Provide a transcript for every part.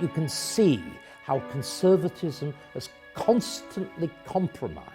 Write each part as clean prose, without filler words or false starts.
you can see how conservatism has constantly compromised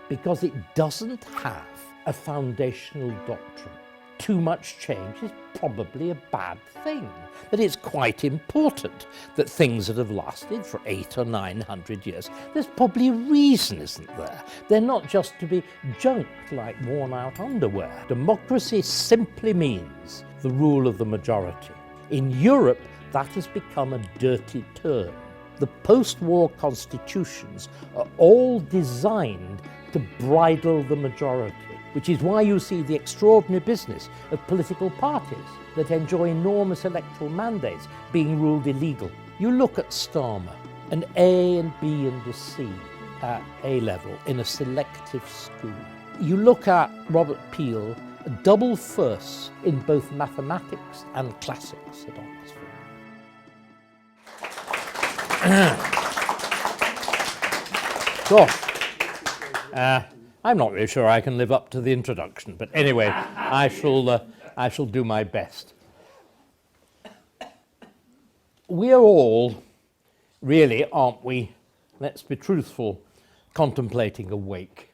because it doesn't have a foundational doctrine. Too much change is probably a bad thing, but it's quite important that things that have lasted for 800 or 900 years, there's probably a reason, isn't there? They're not just to be junked like worn-out underwear. Democracy simply means the rule of the majority. In Europe, that has become a dirty term. The post-war constitutions are all designed to bridle the majority, which is why you see the extraordinary business of political parties that enjoy enormous electoral mandates being ruled illegal. You look at Starmer, an A and B and a C at A level in a selective school. You look at Robert Peel, a double first in both mathematics and classics at Oxford. Gosh. I'm not really sure I can live up to the introduction, but anyway, I shall do my best. We are all, really, aren't we, let's be truthful, contemplating a wake.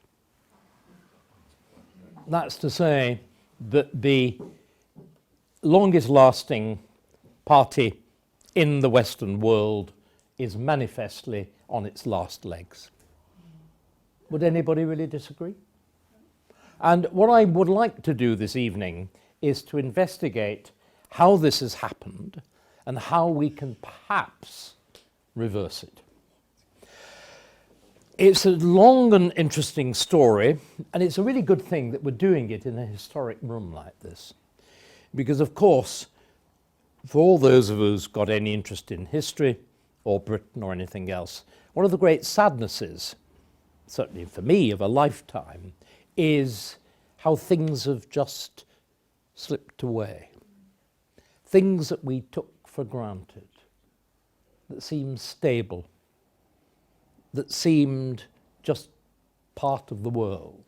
That's to say that the longest lasting party in the Western world is manifestly on its last legs. Would anybody really disagree? And what I would like to do this evening is to investigate how this has happened and how we can perhaps reverse it. It's a long and interesting story, and it's a really good thing that we're doing it in a historic room like this. Because, of course, for all those of us who've got any interest in history or Britain or anything else, one of the great sadnesses, certainly for me, of a lifetime, is how things have just slipped away. Things that we took for granted, that seemed stable, that seemed just part of the world.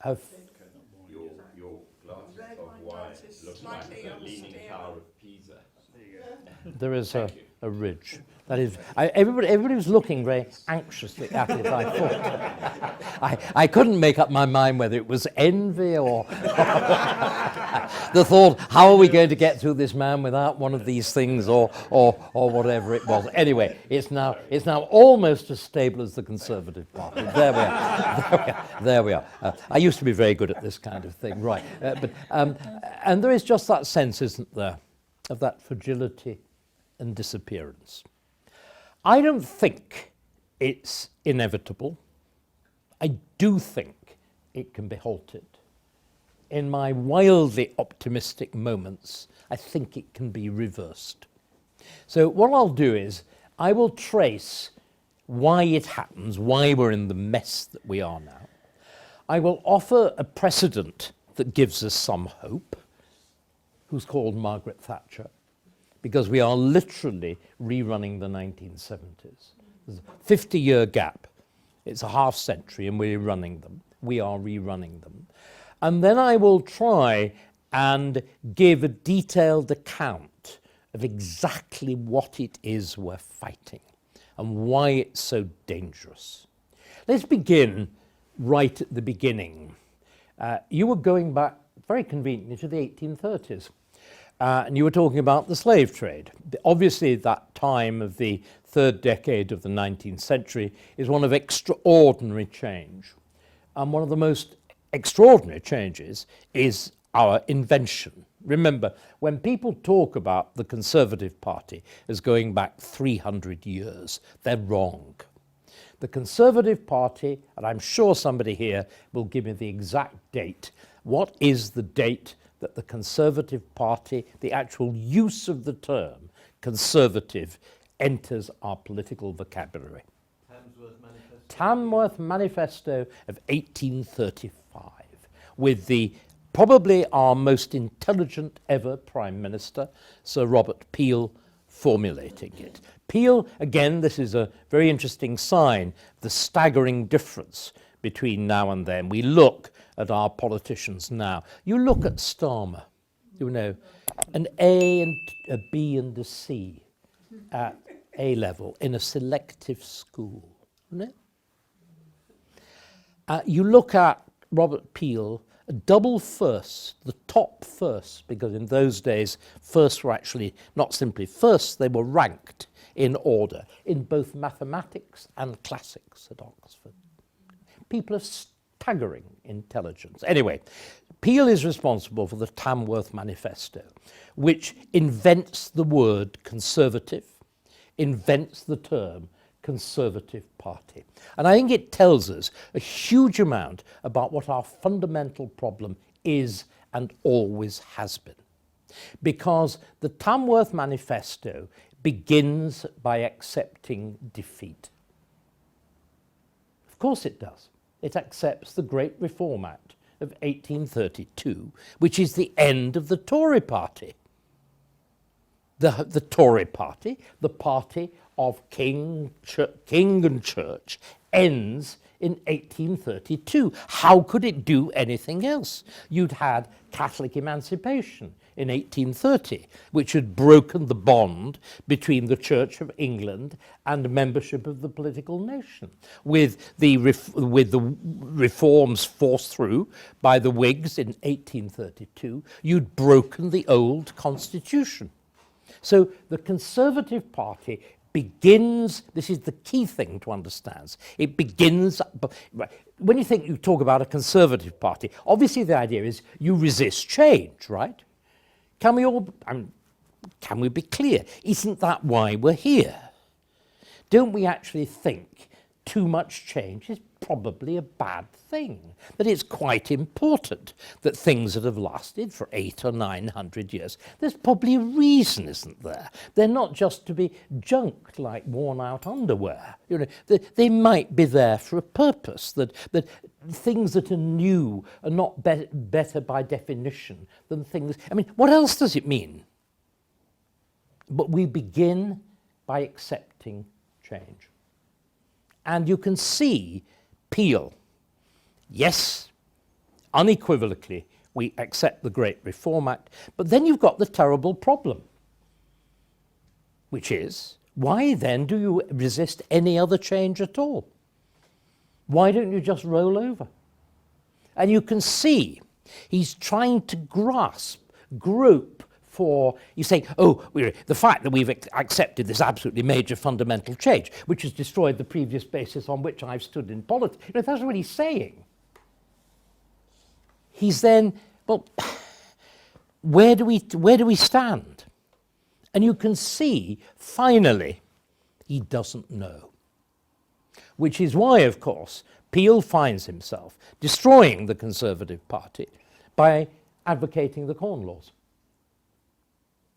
Have your glasses of wine look like the Leaning Tower of Pisa. there is a ridge. That is, everybody was looking very anxiously at it, I thought. I couldn't make up my mind whether it was envy or the thought, how are we going to get through this man without one of these things or whatever it was. Anyway, it's now almost as stable as the Conservative Party. There we are. I used to be very good at this kind of thing, right. And there is just that sense, isn't there, of that fragility and disappearance. I don't think it's inevitable. I do think it can be halted. In my wildly optimistic moments, I think it can be reversed. So what I'll do is I will trace why it happens, why we're in the mess that we are now. I will offer a precedent that gives us some hope, who's called Margaret Thatcher, because we are literally rerunning the 1970s. There's a 50-year gap. It's a half century and we're running them. We are rerunning them. And then I will try and give a detailed account of exactly what it is we're fighting and why it's so dangerous. Let's begin right at the beginning. You were going back very conveniently to the 1830s. And you were talking about the slave trade. Obviously, that time of the third decade of the 19th century is one of extraordinary change. And one of the most extraordinary changes is our invention. Remember, when people talk about the Conservative Party as going back 300 years, they're wrong. The Conservative Party, and I'm sure somebody here will give me the exact date. What is the date that the Conservative Party, the actual use of the term conservative, enters our political vocabulary? Tamworth Manifesto of 1835, with the probably our most intelligent ever Prime Minister, Sir Robert Peel, formulating it. Peel, again, this is a very interesting sign, the staggering difference between now and then. We look at our politicians now. You look at Starmer. You know, an A and a B and a C at A level in a selective school. You know? You look at Robert Peel, a double first, the top first, because in those days firsts were actually not simply firsts, they were ranked in order in both mathematics and classics at Oxford. People of staggering intelligence. Anyway, Peel is responsible for the Tamworth Manifesto, which invents the word conservative, invents the term Conservative Party. And I think it tells us a huge amount about what our fundamental problem is and always has been. Because the Tamworth Manifesto begins by accepting defeat. Of course it does. It accepts the Great Reform Act of 1832, which is the end of the Tory party. The Tory party, the party of king and church, ends in 1832. How could it do anything else? You'd had Catholic emancipation in 1830, which had broken the bond between the Church of England and membership of the political nation. With the reforms forced through by the Whigs in 1832, you'd broken the old constitution. So the Conservative Party begins, this is the key thing to understand, it begins, when you talk about a Conservative Party, obviously the idea is you resist change, right? Can we be clear? Isn't that why we're here? Don't we actually think too much change is probably a bad thing? That it's quite important that things that have lasted for 800 or 900 years, there's probably a reason, isn't there? They're not just to be junked like worn out underwear. You know, they might be there for a purpose, that things that are new are not better by definition than things. I mean, what else does it mean? But we begin by accepting change. And you can see Peel, yes, unequivocally, we accept the Great Reform Act, but then you've got the terrible problem, which is, why then do you resist any other change at all? Why don't you just roll over? And you can see he's trying to grope for, you say, oh, the fact that we've accepted this absolutely major fundamental change, which has destroyed the previous basis on which I've stood in politics. You know, that's what he's saying. He's then, well, where do we stand? And you can see, finally, he doesn't know. Which is why, of course, Peel finds himself destroying the Conservative Party by advocating the Corn Laws.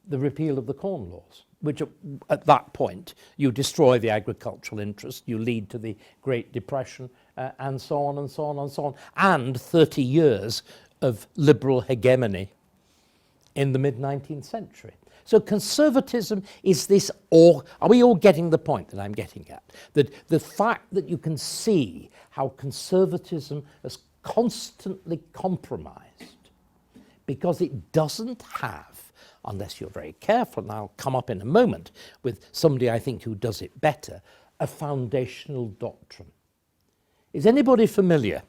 The repeal of the Corn Laws, which at that point you destroy the agricultural interest, you lead to the Great Depression, and so on and so on and so on, and 30 years of liberal hegemony in the mid-19th century. So conservatism is this, are we all getting the point that I'm getting at? That the fact that you can see how conservatism has constantly compromised because it doesn't have, unless you're very careful, and I'll come up in a moment with somebody I think who does it better, a foundational doctrine. Is anybody familiar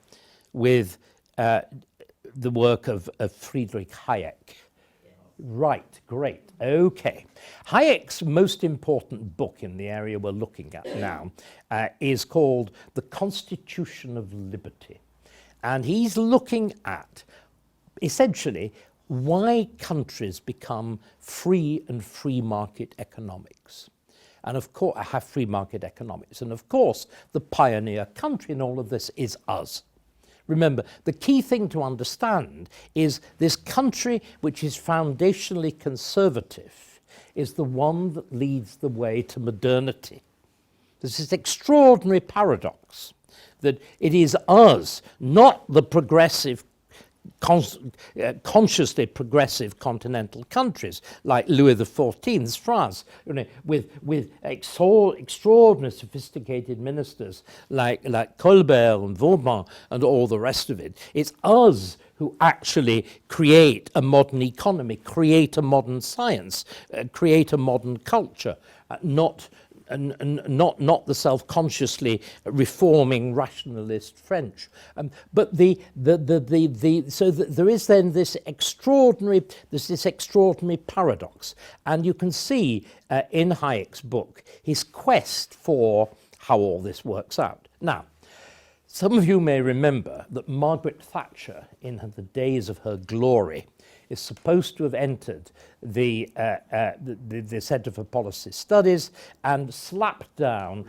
with the work of Friedrich Hayek? Yeah. Right, great, okay. Hayek's most important book in the area we're looking at now is called The Constitution of Liberty. And he's looking at, essentially, why countries become free and free market economics. And of course, have free market economics. And of course, the pioneer country in all of this is us. Remember, the key thing to understand is this country, which is foundationally conservative, is the one that leads the way to modernity. There's this extraordinary paradox that it is us, not the progressive consciously progressive continental countries like Louis XIV's France, you know, with extraordinary sophisticated ministers like Colbert and Vauban and all the rest of it. It's us who actually create a modern economy, create a modern science, create a modern culture, not the self-consciously reforming rationalist French. But there is then this extraordinary paradox, and you can see in Hayek's book his quest for how all this works out. Now, some of you may remember that Margaret Thatcher, in the days of her glory, is supposed to have entered the Centre for Policy Studies and slapped down...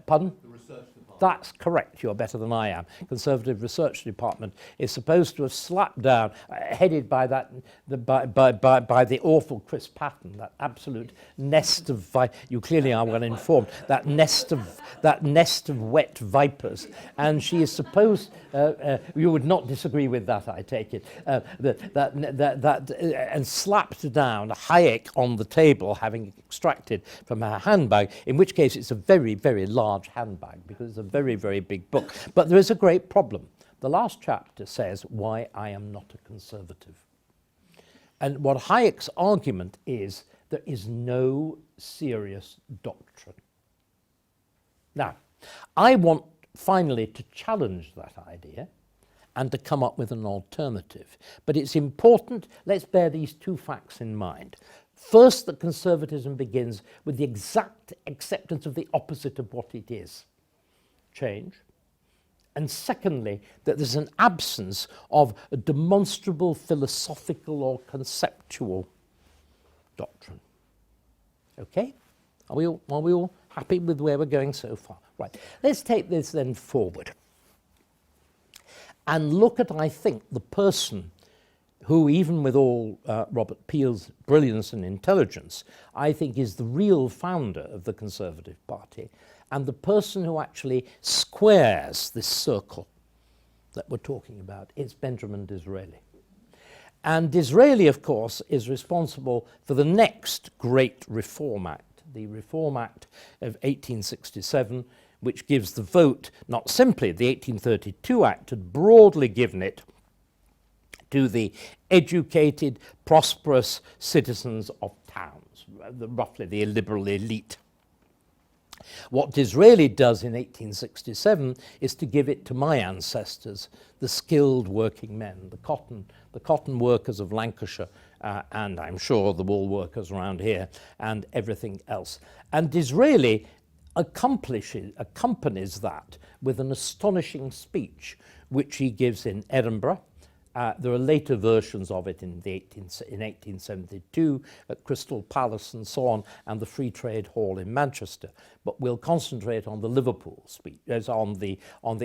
Pardon? The research department. That's correct, you're better than I am. Conservative Research Department is supposed to have slapped down, headed by by the awful Chris Patton, that absolute nest of... you clearly are well informed. That nest of wet vipers. And she is supposed... you would not disagree with that, I take it. And slapped down Hayek on the table, having extracted from her handbag, in which case it's a very, very large handbag, because it's a very, very big book. But there is a great problem. The last chapter says why I am not a conservative. And what Hayek's argument is, there is no serious doctrine. Now, I want finally to challenge that idea and to come up with an alternative. But it's important, let's bear these two facts in mind. First, that conservatism begins with the exact acceptance of the opposite of what it is, change. And secondly, that there's an absence of a demonstrable philosophical or conceptual doctrine. Okay? Are we all happy with where we're going so far? Right. Let's take this then forward and look at, I think, the person who, even with all Robert Peel's brilliance and intelligence, I think is the real founder of the Conservative Party, and the person who actually squares this circle that we're talking about. It's Benjamin Disraeli. And Disraeli, of course, is responsible for the next great Reform Act, the Reform Act of 1867, which gives the vote, not simply the 1832 Act had broadly given it to the educated, prosperous citizens of towns, roughly the liberal elite. What Disraeli does in 1867 is to give it to my ancestors, the skilled working men, the cotton workers of Lancashire, and I'm sure the wool workers around here, and everything else. And Disraeli accompanies that with an astonishing speech, which he gives in Edinburgh. There are later versions of it in 1872 at Crystal Palace and so on, and the Free Trade Hall in Manchester. But we'll concentrate on the Liverpool speech, on the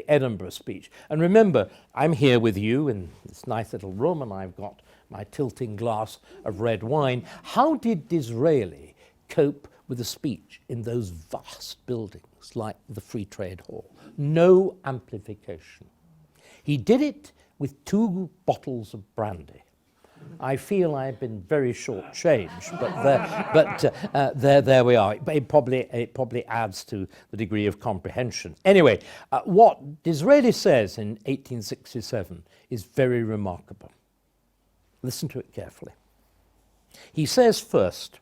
Edinburgh speech. And remember, I'm here with you in this nice little room, and I've got my tilting glass of red wine. How did Disraeli cope with a speech in those vast buildings like the Free Trade Hall? No amplification. He did it with 2 bottles of brandy. I feel I've been very short-changed, but there we are. It probably adds to the degree of comprehension. Anyway, what Disraeli says in 1867 is very remarkable. Listen to it carefully. He says first,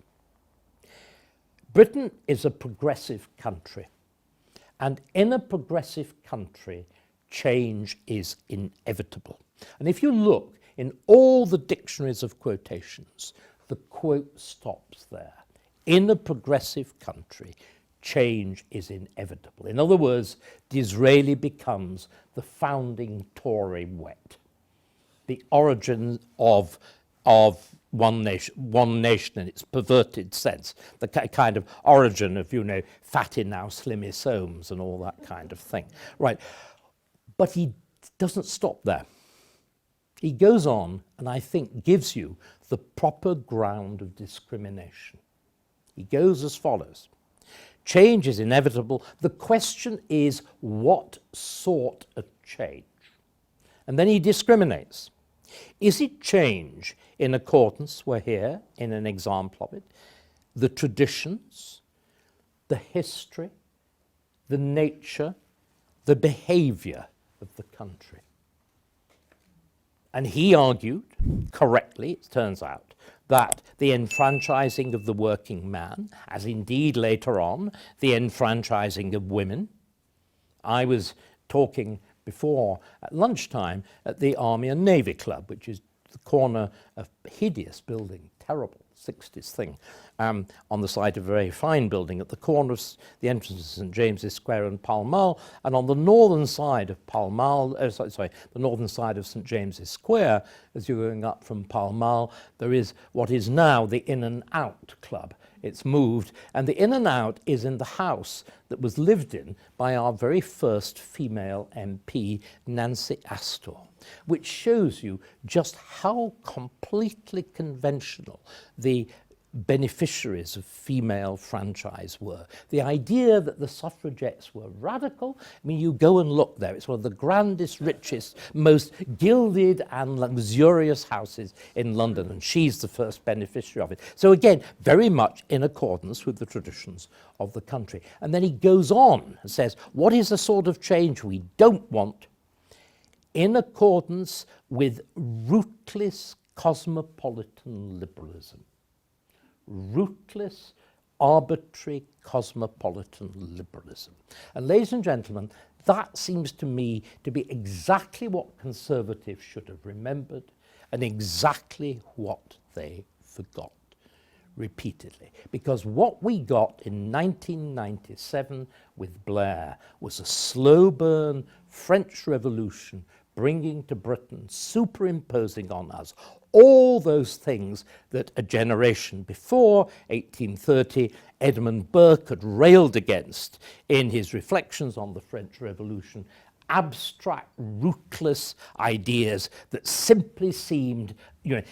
Britain is a progressive country, and in a progressive country, change is inevitable. And if you look in all the dictionaries of quotations, the quote stops there. In a progressive country, change is inevitable. In other words, Disraeli becomes the founding Tory wet, the origin of one nation in its perverted sense, the kind of origin of, fatty now, slimmy Soames and all that kind of thing. Right. But he doesn't stop there. He goes on and I think gives you the proper ground of discrimination. He goes as follows. Change is inevitable. The question is what sort of change? And then he discriminates. Is it change in accordance, we're here in an example of it, the traditions, the history, the nature, the behavior of the country? And he argued, correctly it turns out, that the enfranchising of the working man, as indeed later on the enfranchising of women. I was talking before at lunchtime at the Army and Navy Club, which is the corner of a hideous building, terrible 60s thing, on the site of a very fine building at the corner of the entrance to St James's Square and Pall Mall, and on the northern side of Pall Mall, the northern side of St James's Square, as you're going up from Pall Mall, there is what is now the In and Out Club. It's moved, and the In and Out is in the house that was lived in by our very first female MP, Nancy Astor, which shows you just how completely conventional the beneficiaries of female franchise were. The idea that the suffragettes were radical, I mean, you go and look there, it's one of the grandest, richest, most gilded and luxurious houses in London, and she's the first beneficiary of it. So again, very much in accordance with the traditions of the country. And then he goes on and says, what is the sort of change we don't want? In accordance with rootless cosmopolitan liberalism. Rootless, arbitrary, cosmopolitan liberalism. And ladies and gentlemen, that seems to me to be exactly what Conservatives should have remembered and exactly what they forgot repeatedly. Because what we got in 1997 with Blair was a slow burn French Revolution bringing to Britain, superimposing on us all those things that a generation before, 1830, Edmund Burke had railed against in his reflections on the French Revolution, abstract, rootless ideas that simply seemed,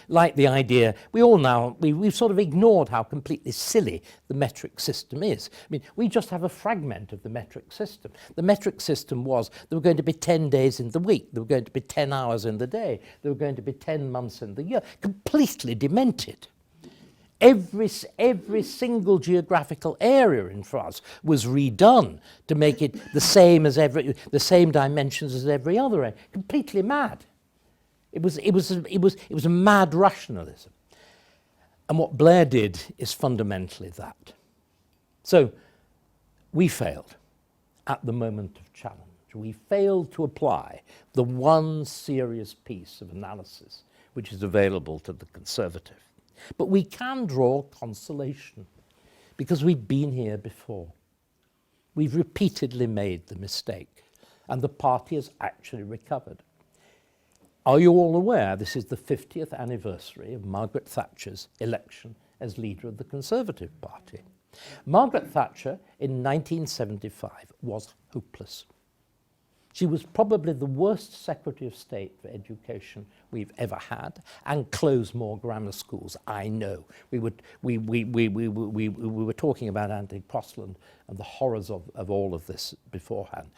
like the idea, we've sort of ignored how completely silly the metric system is. I mean, we just have a fragment of the metric system. The metric system was there were going to be 10 days in the week, there were going to be 10 hours in the day, there were going to be 10 months in the year, completely demented. Every single geographical area in France was redone to make it the same dimensions as every other area. Completely mad. It was a mad rationalism. And what Blair did is fundamentally that. So we failed at the moment of challenge. We failed to apply the one serious piece of analysis which is available to the Conservative. But we can draw consolation because we've been here before. We've repeatedly made the mistake and the party has actually recovered. Are you all aware this is the 50th anniversary of Margaret Thatcher's election as leader of the Conservative Party? Margaret Thatcher in 1975 was hopeless. She was probably the worst Secretary of State for Education we've ever had, and closed more grammar schools, I know. We were talking about Andy Crossland and the horrors of all of this beforehand.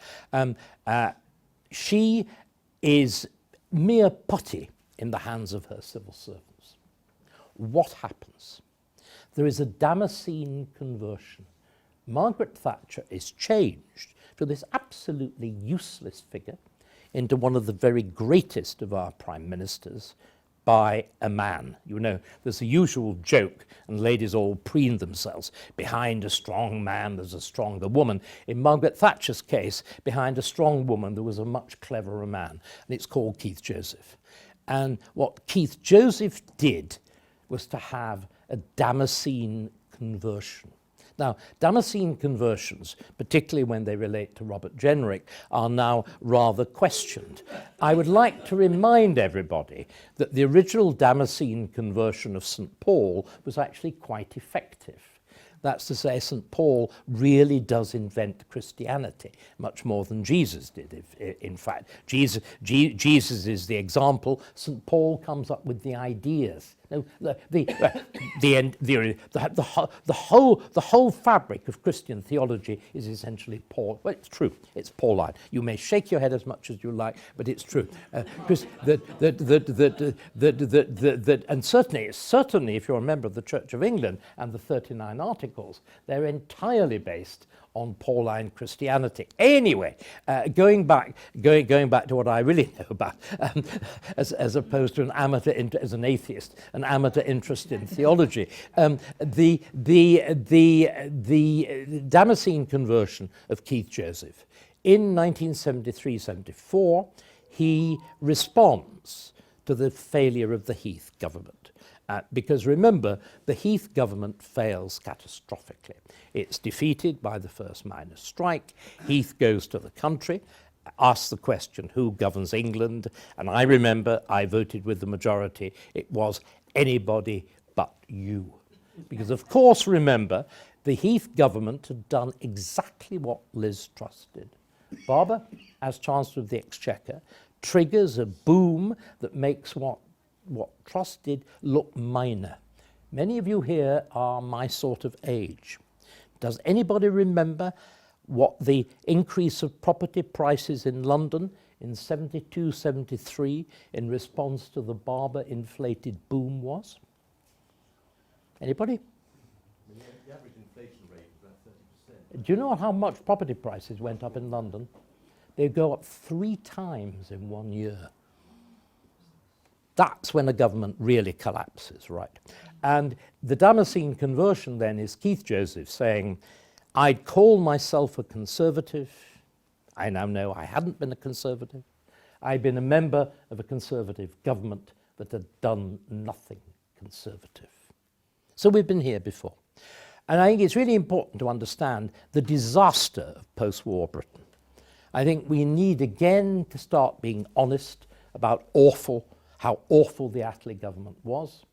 She is mere putty in the hands of her civil servants. What happens? There is a Damascene conversion. Margaret Thatcher is changed to this absolutely useless figure into one of the very greatest of our prime ministers by a man. You know, there's the usual joke, and ladies all preen themselves. Behind a strong man, there's a stronger woman. In Margaret Thatcher's case, behind a strong woman, there was a much cleverer man, and it's called Keith Joseph. And what Keith Joseph did was to have a Damascene conversion. Now, Damascene conversions, particularly when they relate to Robert Jenrick, are now rather questioned. I would like to remind everybody that the original Damascene conversion of St. Paul was actually quite effective. That's to say, St. Paul really does invent Christianity, much more than Jesus did, in fact. Jesus is the example. St. Paul comes up with the ideas. No, the whole fabric of Christian theology is essentially Paul. Well, it's true. It's Pauline. You may shake your head as much as you like, but it's true. And certainly, if you're a member of the Church of England and the 39 Articles, they're entirely based on Pauline Christianity. Anyway, going back to what I really know about, as opposed to an amateur as an atheist, an amateur interest in theology, the Damascene conversion of Keith Joseph in 1973-74, he responds to the failure of the Heath government. Because remember, the Heath government fails catastrophically. It's defeated by the first miners' strike. Heath goes to the country, asks the question, who governs England? And I remember I voted with the majority. It was anybody but you. Because of course, remember, the Heath government had done exactly what Liz Truss did. Barber, as Chancellor of the Exchequer, triggers a boom that makes what Truss did look minor. Many of you here are my sort of age. Does anybody remember what the increase of property prices in London in 72, 73 in response to the Barber inflated boom was? Anybody? The average inflation rate was about 30%. Do you know how much property prices went up in London? They go up 3 times in 1 year. That's when a government really collapses, right? And the Damascene conversion then is Keith Joseph saying, I'd call myself a Conservative. I now know I hadn't been a Conservative. I'd been a member of a Conservative government that had done nothing Conservative. So we've been here before. And I think it's really important to understand the disaster of post-war Britain. I think we need again to start being honest about how awful the Attlee government was,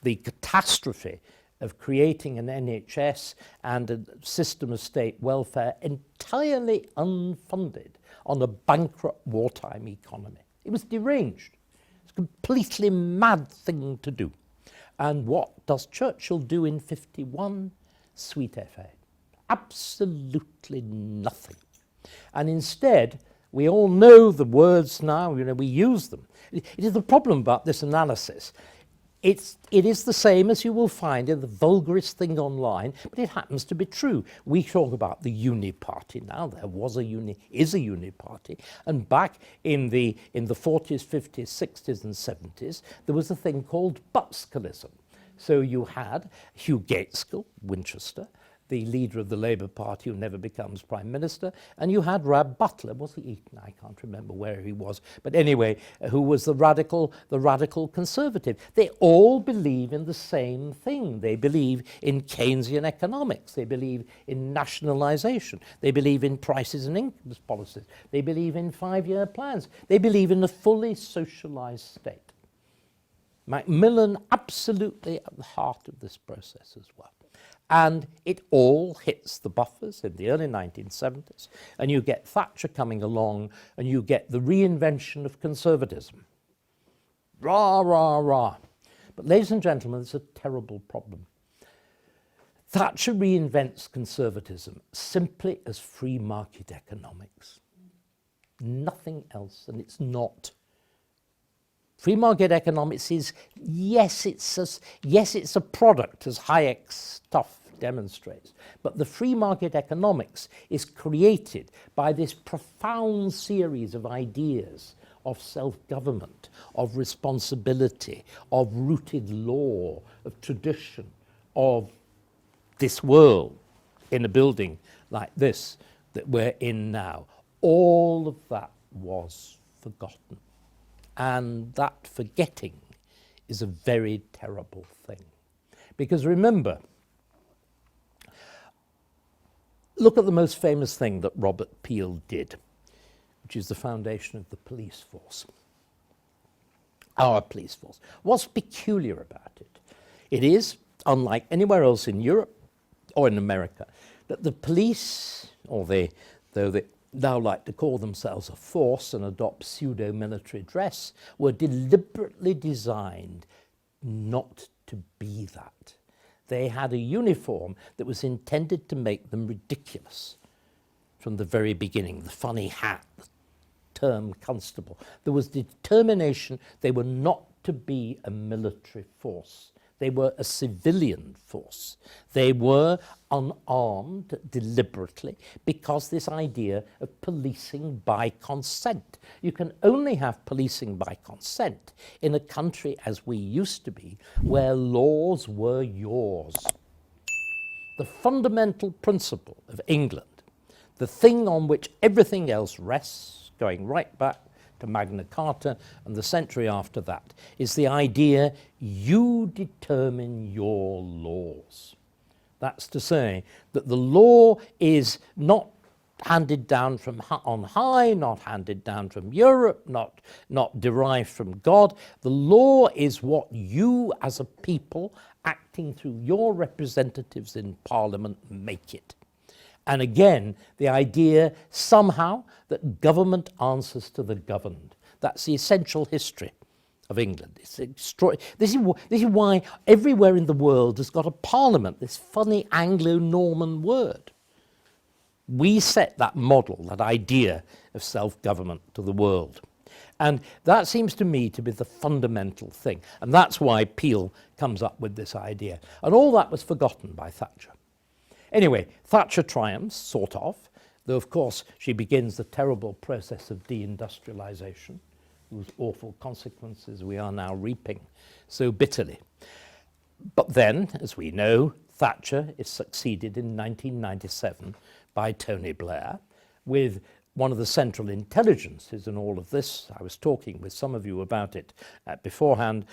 the catastrophe of creating an NHS and a system of state welfare entirely unfunded on a bankrupt wartime economy. It was deranged. It's a completely mad thing to do. And what does Churchill do in 51? Sweet FA. Absolutely nothing. And instead, we all know the words now, we use them. It is the problem about this analysis. It is the same as you will find in the vulgarest thing online, but it happens to be true. We talk about the uni party now. There is a uni party. And back in the 40s, 50s, 60s and 70s, there was a thing called Butskellism. So you had Hugh Gaitskell, Winchester, the leader of the Labour Party who never becomes Prime Minister, and you had Rab Butler, was he Eton? I can't remember where he was, but anyway, who was the radical Conservative. They all believe in the same thing. They believe in Keynesian economics. They believe in nationalisation. They believe in prices and income policies. They believe in 5-year plans. They believe in a fully socialised state. Macmillan absolutely at the heart of this process as well. And it all hits the buffers in the early 1970s, and you get Thatcher coming along, and you get the reinvention of conservatism. Rah, rah, rah. But ladies and gentlemen, there's a terrible problem. Thatcher reinvents conservatism simply as free market economics. Nothing else, and it's not. Free market economics is, yes, it's a product, as Hayek's stuff demonstrates, but the free market economics is created by this profound series of ideas of self-government, of responsibility, of rooted law, of tradition, of this world in a building like this that we're in now. All of that was forgotten. And that forgetting is a very terrible thing. Because remember, look at the most famous thing that Robert Peel did, which is the foundation of the police force. Our police force. What's peculiar about it? It is, unlike anywhere else in Europe or in America, that the police, though they now like to call themselves a force and adopt pseudo-military dress, were deliberately designed not to be that. They had a uniform that was intended to make them ridiculous from the very beginning. The funny hat, the term constable. There was determination they were not to be a military force. They were a civilian force. They were unarmed deliberately because this idea of policing by consent. You can only have policing by consent in a country as we used to be, where laws were yours. The fundamental principle of England, the thing on which everything else rests, going right back to Magna Carta and the century after that, is the idea you determine your laws. That's to say that the law is not handed down from on high, not handed down from Europe, not derived from God. The law is what you as a people, acting through your representatives in Parliament, make it. And again, the idea somehow that government answers to the governed. That's the essential history of England. This is why everywhere in the world has got a parliament, this funny Anglo-Norman word. We set that model, that idea of self-government to the world. And that seems to me to be the fundamental thing. And that's why Peel comes up with this idea. And all that was forgotten by Thatcher. Anyway, Thatcher triumphs, sort of, though of course she begins the terrible process of deindustrialisation, whose awful consequences we are now reaping so bitterly. But then, as we know, Thatcher is succeeded in 1997 by Tony Blair, with one of the central intelligences in all of this. I was talking with some of you about it beforehand,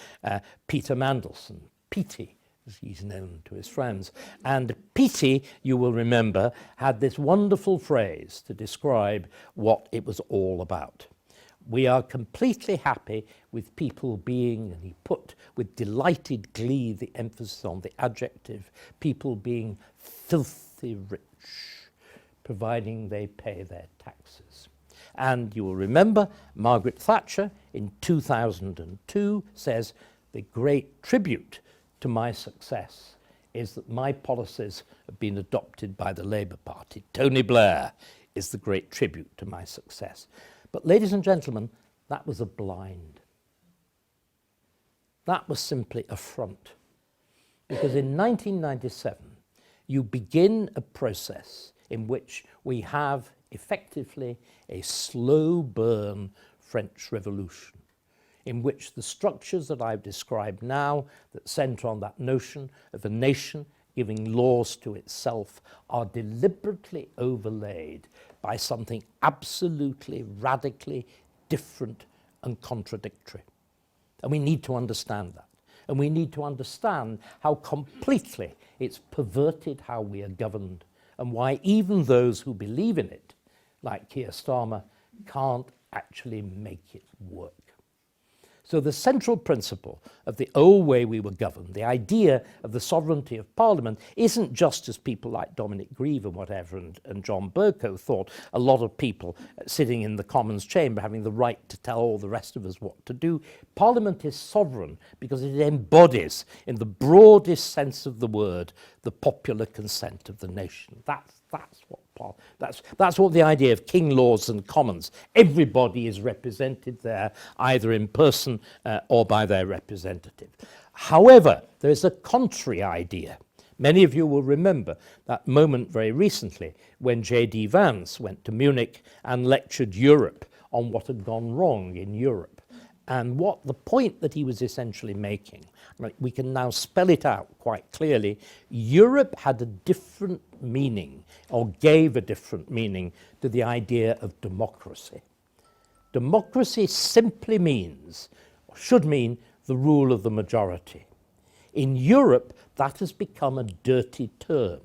Peter Mandelson, Petey, as he's known to his friends. And Petey, you will remember, had this wonderful phrase to describe what it was all about. We are completely happy with people being, and he put with delighted glee the emphasis on the adjective, people being filthy rich, providing they pay their taxes. And you will remember Margaret Thatcher in 2002 says, the great tribute to my success is that my policies have been adopted by the Labour Party. Tony Blair is the great tribute to my success. But ladies and gentlemen, that was a blind. That was simply a front. Because in 1997, you begin a process in which we have effectively a slow burn French Revolution, in which the structures that I've described now that centre on that notion of a nation giving laws to itself are deliberately overlaid by something absolutely, radically different and contradictory. And we need to understand that. And we need to understand how completely it's perverted how we are governed, and why even those who believe in it, like Keir Starmer, can't actually make it work. So the central principle of the old way we were governed, the idea of the sovereignty of Parliament, isn't just as people like Dominic Grieve and whatever and John Bercow thought, a lot of people sitting in the Commons chamber having the right to tell all the rest of us what to do. Parliament is sovereign because it embodies, in the broadest sense of the word, the popular consent of the nation. That's what the idea of king, lords and commons. Everybody is represented there, either in person or by their representative. However, there is a contrary idea. Many of you will remember that moment very recently when J.D. Vance went to Munich and lectured Europe on what had gone wrong in Europe. And what the point that he was essentially making, we can now spell it out quite clearly, Europe had a different meaning, or gave a different meaning, to the idea of democracy. Democracy simply means, or should mean, the rule of the majority. In Europe, that has become a dirty term,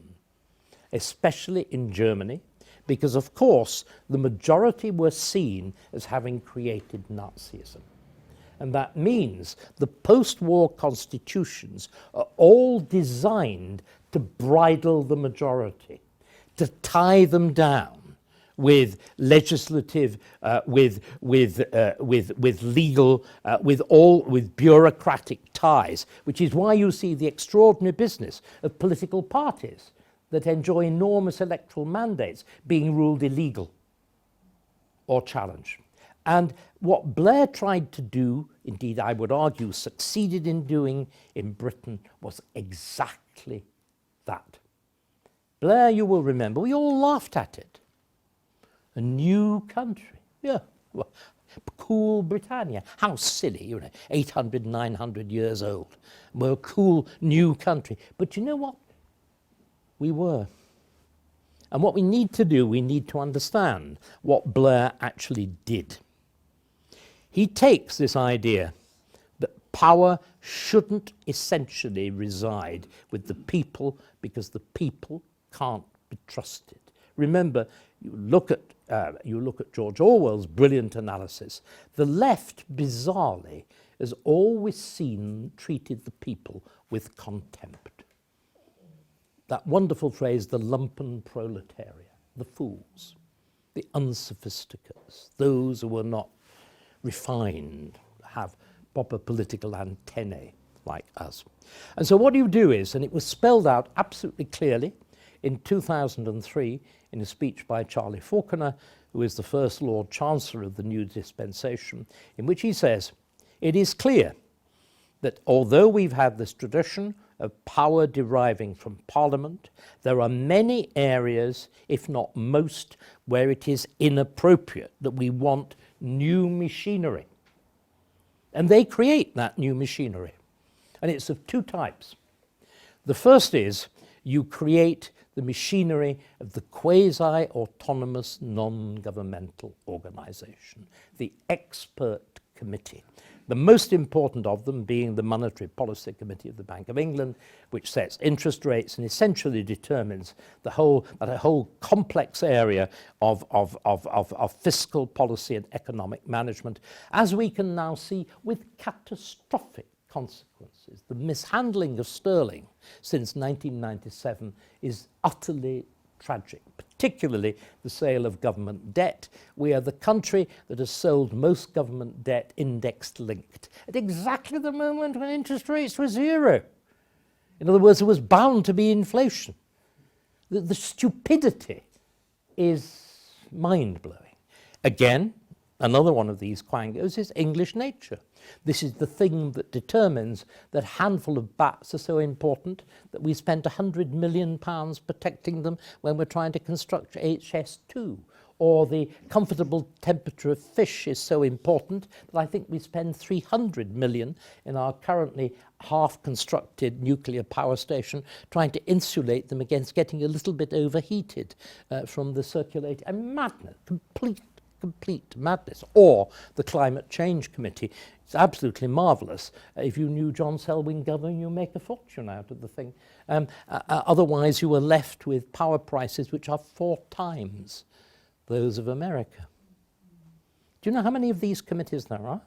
especially in Germany, because of course the majority were seen as having created Nazism. And that means the post-war constitutions are all designed to bridle the majority, to tie them down with legislative, with legal, with bureaucratic ties, which is why you see the extraordinary business of political parties that enjoy enormous electoral mandates being ruled illegal or challenged. And what Blair tried to do indeed I would argue succeeded in doing in Britain, was exactly that. Blair, you will remember, we all laughed at it. A new country, yeah, well, cool Britannia. How silly, 800, 900 years old. We're a cool new country. But you know what? We were. And what we need to do, we need to understand what Blair actually did. He takes this idea that power shouldn't essentially reside with the people because the people can't be trusted. Remember, you look at George Orwell's brilliant analysis. The left, bizarrely, has always treated the people with contempt. That wonderful phrase, the lumpen proletariat, the fools, the unsophisticates, those who are not refined, have proper political antennae like us. And so what you do is, and it was spelled out absolutely clearly in 2003 in a speech by Charlie Falconer, who is the first Lord Chancellor of the new dispensation, in which he says, it is clear that although we've had this tradition of power deriving from Parliament, there are many areas, if not most, where it is inappropriate, that we want new machinery. And they create that new machinery. And it's of two types. The first is you create the machinery of the quasi-autonomous non-governmental organisation, the expert committee. The most important of them being the Monetary Policy Committee of the Bank of England, which sets interest rates and essentially determines a whole complex area of fiscal policy and economic management, as we can now see with catastrophic consequences. The mishandling of sterling since 1997 is utterly tragic, particularly the sale of government debt. We are the country that has sold most government debt indexed linked at exactly the moment when interest rates were zero. In other words, there was bound to be inflation. The stupidity is mind-blowing. Again, another one of these quangos is English nature. This is the thing that determines that a handful of bats are so important that we spent £100 million protecting them when we're trying to construct HS2. Or the comfortable temperature of fish is so important that I think we spend 300 million in our currently half-constructed nuclear power station trying to insulate them against getting a little bit overheated from the circulating. And madness, complete madness. Or the Climate Change Committee. It's absolutely marvellous. If you knew John Selwyn Govan, you make a fortune out of the thing. Otherwise, you were left with power prices which are 4 times those of America. Do you know how many of these committees there are?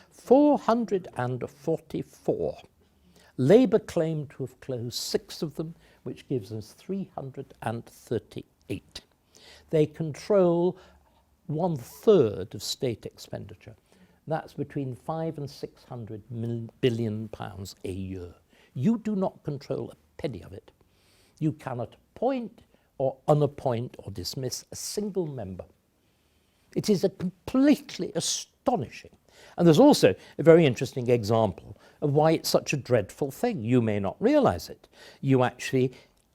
444. Labour claimed to have closed 6 of them, which gives us 338. They control 1/3 of state expenditure. That's between 500 and 600 billion pounds a year. You do not control a penny of it. You cannot appoint or unappoint or dismiss a single member. It is a completely astonishing. And there's also a very interesting example of why it's such a dreadful thing. You may not realise it. You actually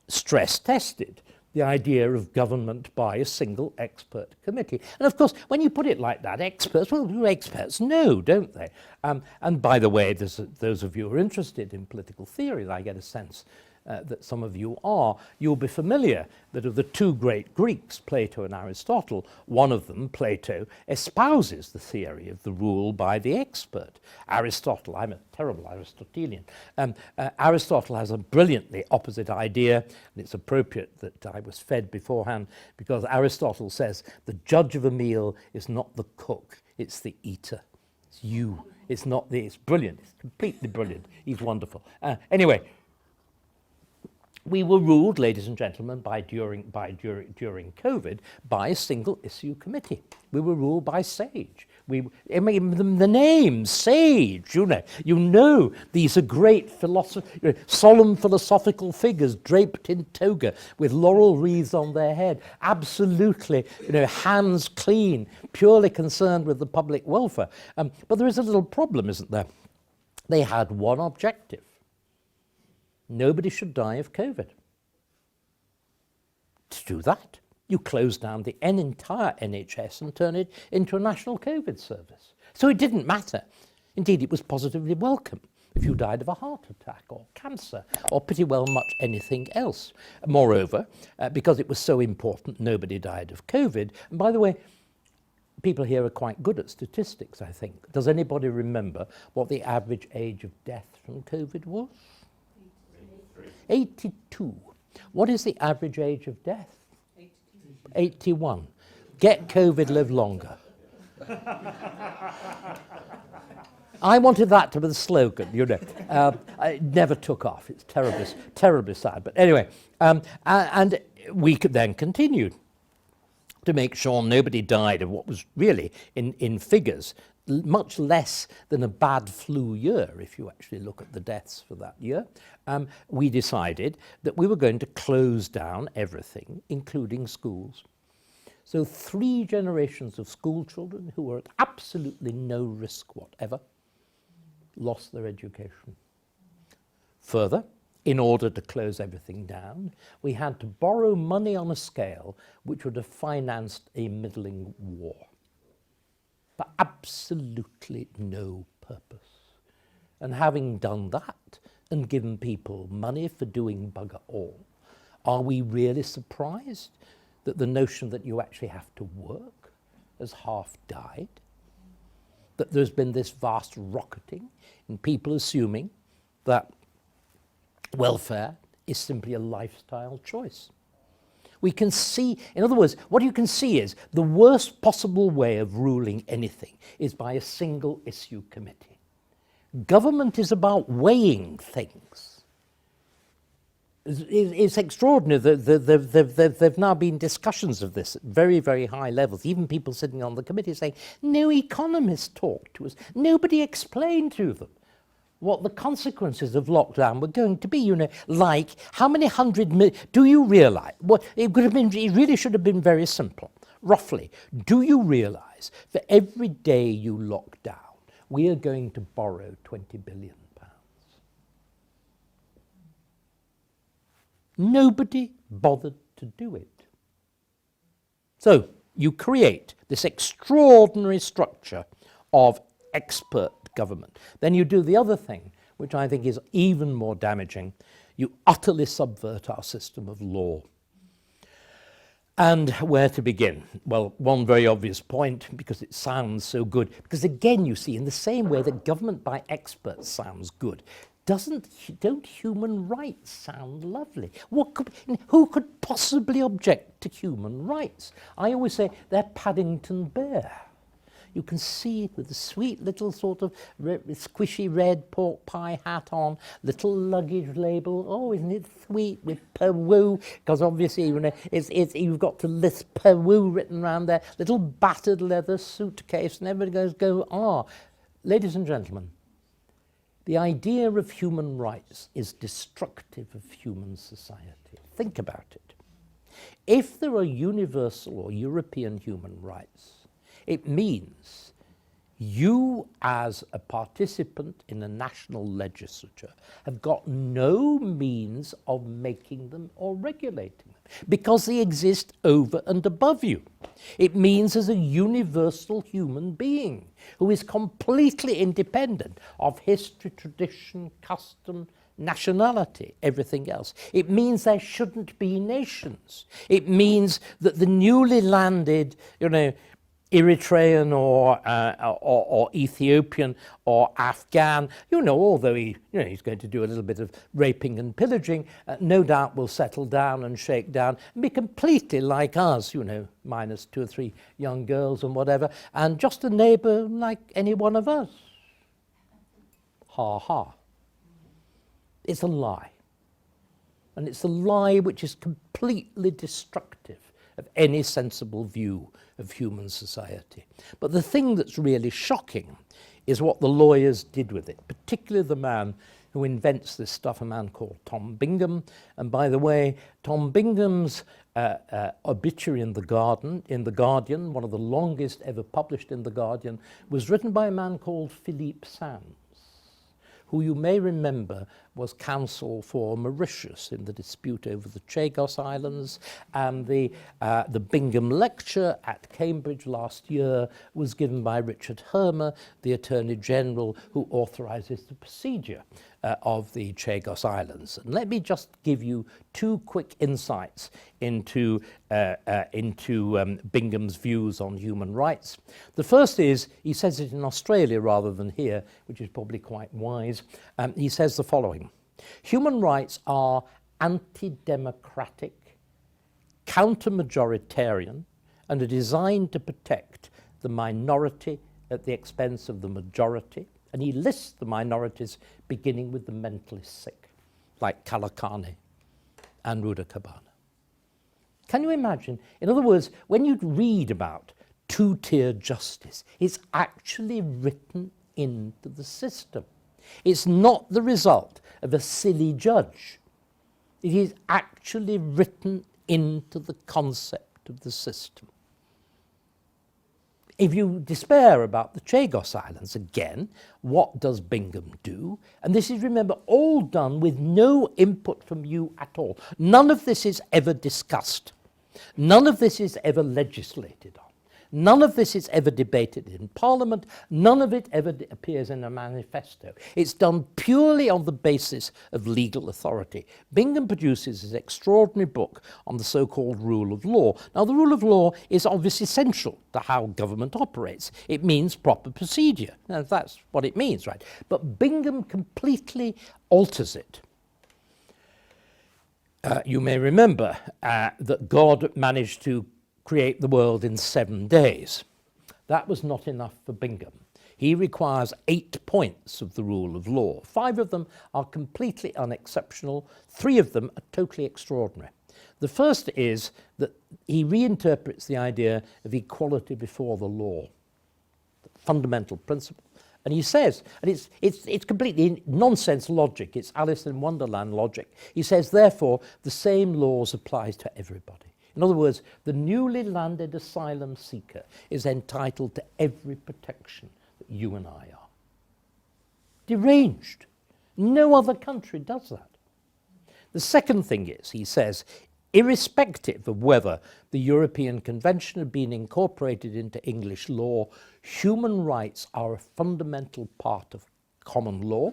stress tested the idea of government by a single expert committee. And of course, when you put it like that, experts, well, do experts know, don't they? And by the way, those of you who are interested in political theory, and I get a sense that some of you are, you'll be familiar that of the 2 great Greeks, Plato and Aristotle, one of them, Plato, espouses the theory of the rule by the expert. Aristotle, I'm a terrible Aristotelian, Aristotle has a brilliantly opposite idea, and it's appropriate that I was fed beforehand, because Aristotle says the judge of a meal is not the cook, it's the eater. It's you. It's not the, it's brilliant, it's completely brilliant. He's wonderful. Anyway, We were ruled, ladies and gentlemen, during COVID, by a single issue committee. We were ruled by SAGE. I mean, the name SAGE, you know these are great solemn philosophical figures draped in toga with laurel wreaths on their head, absolutely, hands clean, purely concerned with the public welfare. But there is a little problem, isn't there? They had one objective. Nobody should die of COVID. To do that, you close down the entire NHS and turn it into a national COVID service. So it didn't matter. Indeed, it was positively welcome if you died of a heart attack or cancer or pretty well much anything else. Moreover, because it was so important, nobody died of COVID. And by the way, people here are quite good at statistics, I think. Does anybody remember what the average age of death from COVID was? 82. What is the average age of death? 81. Get COVID, live longer. I wanted that to be the slogan, It never took off. It's terribly sad. But anyway, and we could then continued to make sure nobody died of what was really, in figures, much less than a bad flu year, if you actually look at the deaths for that year. We decided that we were going to close down everything, including schools. So 3 generations of school children who were at absolutely no risk whatever lost their education. Further, in order to close everything down, we had to borrow money on a scale which would have financed a middling war. For absolutely no purpose. And having done that and given people money for doing bugger all, are we really surprised that the notion that you actually have to work has half died? That there's been this vast rocketing in people assuming that welfare is simply a lifestyle choice. We can see, in other words, what you can see is the worst possible way of ruling anything is by a single issue committee. Government is about weighing things. It's extraordinary that there've now been discussions of this at very, very high levels. Even people sitting on the committee saying, no economists talked to us. Nobody explained to them what the consequences of lockdown were going to be, like how many do you realise? Well, it really should have been very simple. Roughly, do you realise that every day you lock down, we are going to borrow £20 billion? Nobody bothered to do it. So you create this extraordinary structure of expert government. Then you do the other thing, which I think is even more damaging. You utterly subvert our system of law. And where to begin? Well, one very obvious point, because it sounds so good. Because again, you see, in the same way that government by experts sounds good, don't human rights sound lovely? Who could possibly object to human rights? I always say they're Paddington Bear. You can see it with the sweet little sort of squishy red pork pie hat on, little luggage label. Oh, isn't it sweet with Peru? Because obviously, you've got to list Peru written around there. Little battered leather suitcase, and everybody goes, Ladies and gentlemen, the idea of human rights is destructive of human society. Think about it. If there are universal or European human rights, it means you, as a participant in a national legislature, have got no means of making them or regulating them because they exist over and above you. It means as a universal human being who is completely independent of history, tradition, custom, nationality, everything else. It means there shouldn't be nations. It means that the newly landed, Eritrean or Ethiopian or Afghan, although he's going to do a little bit of raping and pillaging, no doubt will settle down and shake down and be completely like us, minus 2 or 3 young girls and whatever, and just a neighbour like any one of us. Ha ha. It's a lie. And it's a lie which is completely destructive of any sensible view of human society. But the thing that's really shocking is what the lawyers did with it, particularly the man who invents this stuff, a man called Tom Bingham. And by the way, Tom Bingham's obituary in the Guardian, one of the longest ever published in the Guardian, was written by a man called Philippe Sands, who you may remember was counsel for Mauritius in the dispute over the Chagos Islands, and the Bingham Lecture at Cambridge last year was given by Richard Hermer, the Attorney General who authorises the procedure of the Chagos Islands. And let me just give you two quick insights into Bingham's views on human rights. The first is, he says it in Australia rather than here, which is probably quite wise. He says the following: human rights are anti-democratic, counter-majoritarian, and are designed to protect the minority at the expense of the majority. And he lists the minorities beginning with the mentally sick, like Kalakane and Rudakabana. Can you imagine? In other words, when you read about two-tier justice, it's actually written into the system. It's not the result of a silly judge. It is actually written into the concept of the system. If you despair about the Chagos Islands, again, what does Bingham do? And this is, remember, all done with no input from you at all. None of this is ever discussed. None of this is ever legislated on. None of this is ever debated in Parliament. None of it ever appears in a manifesto. It's done purely on the basis of legal authority. Bingham produces his extraordinary book on the so-called rule of law. Now, the rule of law is obviously essential to how government operates. It means proper procedure. Now, that's what it means, right? But Bingham completely alters it. You may remember that God managed to create the world in 7 days. That was not enough for Bingham. He requires 8 points of the rule of law. 5 of them are completely unexceptional. 3 of them are totally extraordinary. The first is that he reinterprets the idea of equality before the law, the fundamental principle. And he says, and it's completely nonsense logic, it's Alice in Wonderland logic. He says, therefore, the same laws apply to everybody. In other words, the newly landed asylum seeker is entitled to every protection that you and I are. Deranged. No other country does that. The second thing is, he says, irrespective of whether the European Convention had been incorporated into English law, human rights are a fundamental part of common law.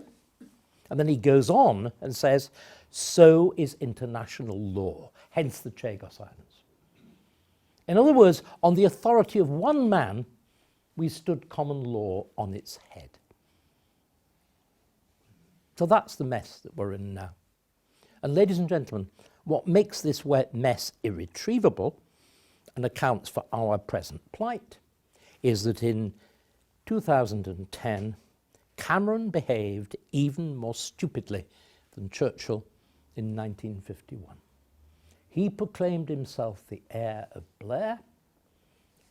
And then he goes on and says, so is international law, hence the Chagos Islands. In other words, on the authority of one man, we stood common law on its head. So that's the mess that we're in now. And ladies and gentlemen, what makes this mess irretrievable and accounts for our present plight is that in 2010, Cameron behaved even more stupidly than Churchill in 1951. He proclaimed himself the heir of Blair,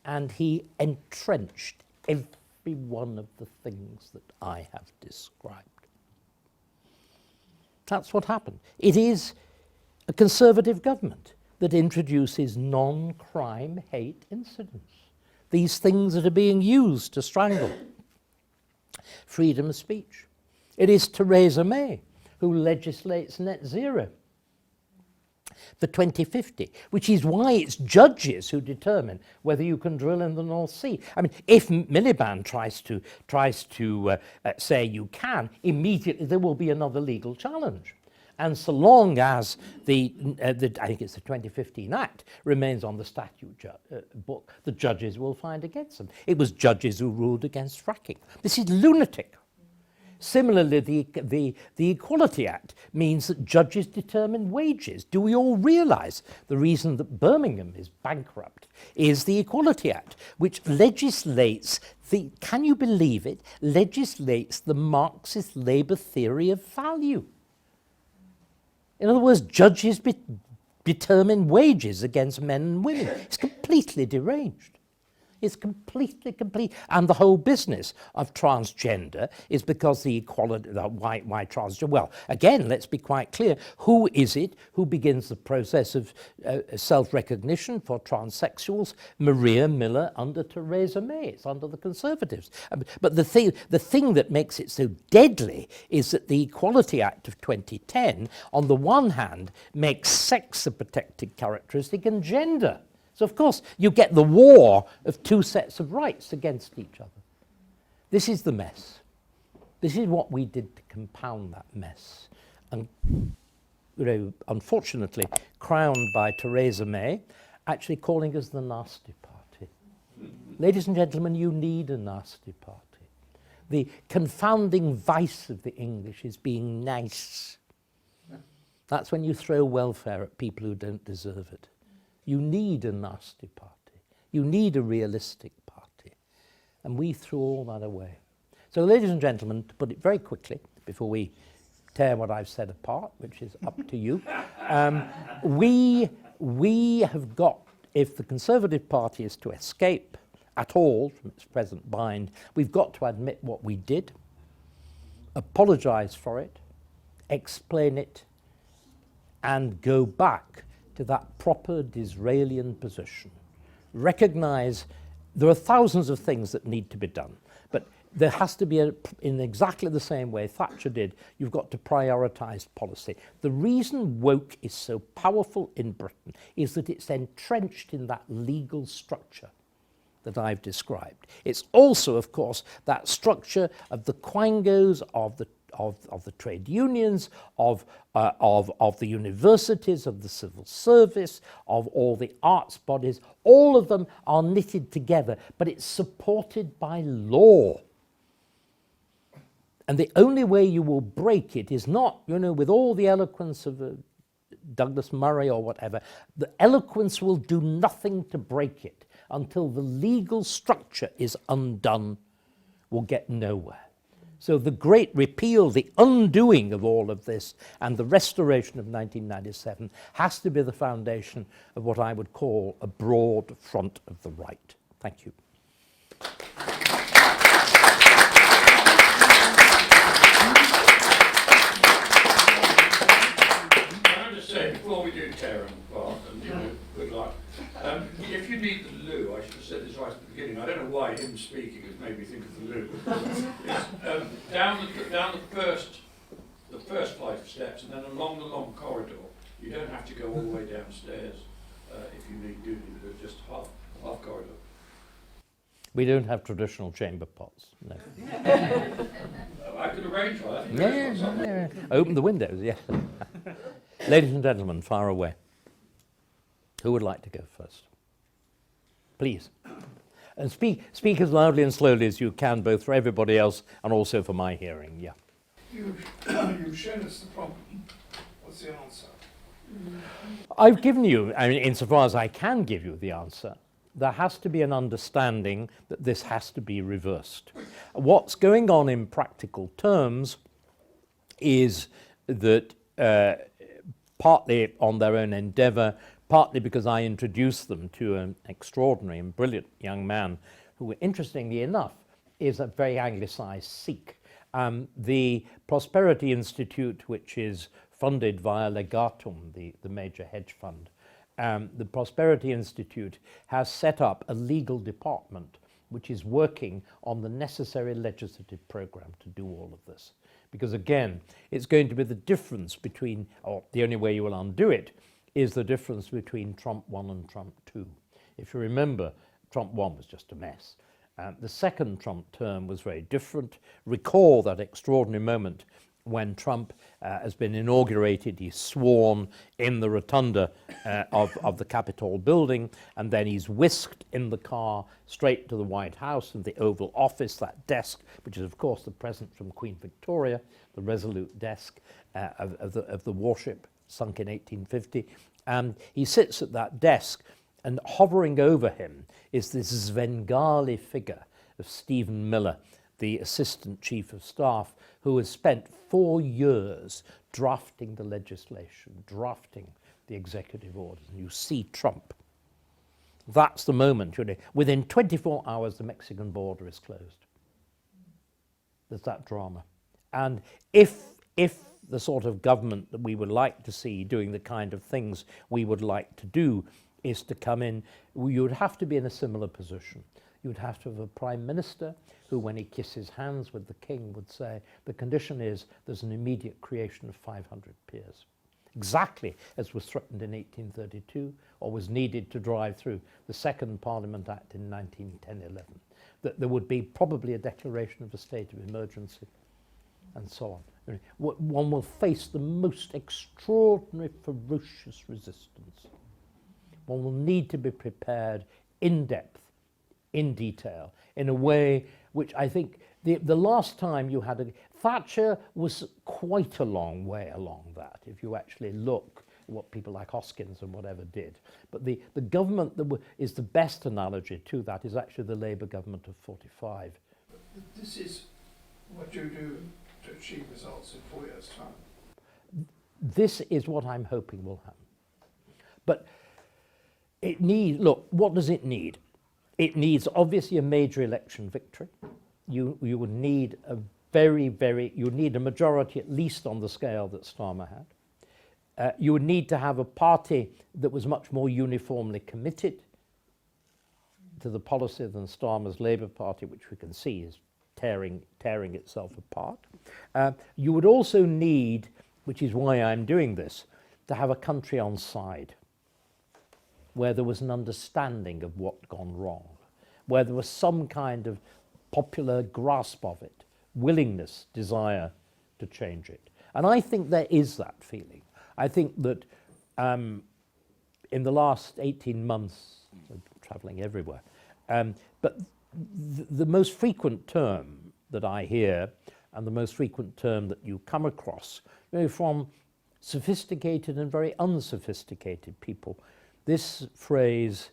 and he entrenched every one of the things that I have described. That's what happened. It is a Conservative government that introduces non-crime hate incidents, these things that are being used to strangle freedom of speech. It is Theresa May who legislates net zero for 2050, which is why it's judges who determine whether you can drill in the North Sea. I mean, if Miliband tries to say you can, immediately there will be another legal challenge. And so long as I think it's the 2015 Act, remains on the statute book, the judges will find against them. It was judges who ruled against fracking. This is lunatic. Similarly, the Equality Act means that judges determine wages. Do we all realise the reason that Birmingham is bankrupt is the Equality Act, which legislates can you believe it, legislates the Marxist labour theory of value. In other words, judges determine wages against men and women. It's completely deranged. It's complete. And the whole business of transgender is because the equality, why transgender? Well, again, let's be quite clear. Who is it who begins the process of self-recognition for transsexuals? Maria Miller under Theresa May. It's under the Conservatives. But the thing that makes it so deadly is that the Equality Act of 2010, on the one hand, makes sex a protected characteristic and gender. So, of course, you get the war of two sets of rights against each other. This is the mess. This is what we did to compound that mess. And, unfortunately, crowned by Theresa May, actually calling us the nasty party. Ladies and gentlemen, you need a nasty party. The confounding vice of the English is being nice. That's when you throw welfare at people who don't deserve it. You need a nasty party. You need a realistic party. And we threw all that away. So, ladies and gentlemen, to put it very quickly, before we tear what I've said apart, which is up to you, we have got, if the Conservative Party is to escape at all from its present bind, we've got to admit what we did, apologise for it, explain it, and go back to that proper Disraelian position. Recognise there are thousands of things that need to be done, but there has to be, in exactly the same way Thatcher did, you've got to prioritise policy. The reason woke is so powerful in Britain is that it's entrenched in that legal structure that I've described. It's also, of course, that structure of the quangos, of the trade unions, of the universities, of the civil service, of all the arts bodies. All of them are knitted together, but it's supported by law. And the only way you will break it is not, with all the eloquence of Douglas Murray or whatever. The eloquence will do nothing to break it until the legal structure is undone. We'll get nowhere. So the great repeal, the undoing of all of this, and the restoration of 1997 has to be the foundation of what I would call a broad front of the right. Thank you. Can I just say, before we do tear and apart, and good luck, if you need the loo, I should have said this right at the beginning. I don't know why him speaking has made me think of the loo. Down the first flight of steps, and then along the long corridor. You don't have to go all the way downstairs if you do need the loo, just half corridor. We don't have traditional chamber pots, no. I could arrange for that. Yeah. Open the windows, yeah. Ladies and gentlemen, far away. Who would like to go first? Please. And speak as loudly and slowly as you can, both for everybody else and also for my hearing. Yeah. You've shown us the problem. What's the answer? I've given you, insofar as I can give you the answer, there has to be an understanding that this has to be reversed. What's going on in practical terms is that partly on their own endeavour, partly because I introduced them to an extraordinary and brilliant young man who, interestingly enough, is a very anglicised Sikh. The Prosperity Institute, which is funded via Legatum, the major hedge fund, the Prosperity Institute has set up a legal department which is working on the necessary legislative program to do all of this. Because again, it's going to be the difference between, or the only way you will undo it, is the difference between Trump 1 and Trump 2. If you remember, Trump 1 was just a mess. The second Trump term was very different. Recall that extraordinary moment when Trump has been inaugurated, he's sworn in the rotunda of the Capitol building, and then he's whisked in the car straight to the White House and the Oval Office, that desk, which is of course the present from Queen Victoria, the resolute desk of the warship sunk in 1850. And he sits at that desk, and hovering over him is this Svengali figure of Stephen Miller, the Assistant Chief of Staff, who has spent 4 years drafting the legislation, drafting the executive orders, and you see Trump. That's the moment, you know. Within 24 hours, the Mexican border is closed. There's that drama. And if the sort of government that we would like to see doing the kind of things we would like to do is to come in, you would have to be in a similar position. You would have to have a prime minister who, when he kisses hands with the king, would say, the condition is there's an immediate creation of 500 peers. Exactly as was threatened in 1832 or was needed to drive through the Second Parliament Act in 1910-11. That there would be probably a declaration of a state of emergency and so on. One will face the most extraordinary, ferocious resistance. One will need to be prepared in depth, in detail, in a way which I think the last time you had Thatcher was quite a long way along that, if you actually look at what people like Hoskins and whatever did. But the government that is the best analogy to that is actually the Labour government of 45. This is what you do to achieve results in 4 years' time. This is what I'm hoping will happen. But it needs, look, what does it need? It needs obviously a major election victory. You would need a you need a majority at least on the scale that Starmer had. You would need to have a party that was much more uniformly committed to the policy than Starmer's Labour Party, which we can see is tearing itself apart. You would also need, which is why I'm doing this, to have a country on side, where there was an understanding of what had gone wrong, where there was some kind of popular grasp of it, willingness, desire to change it. And I think there is that feeling. I think that in the last 18 months, travelling everywhere, but the most frequent term that I hear and the most frequent term that you come across, you know, from sophisticated and very unsophisticated people, this phrase,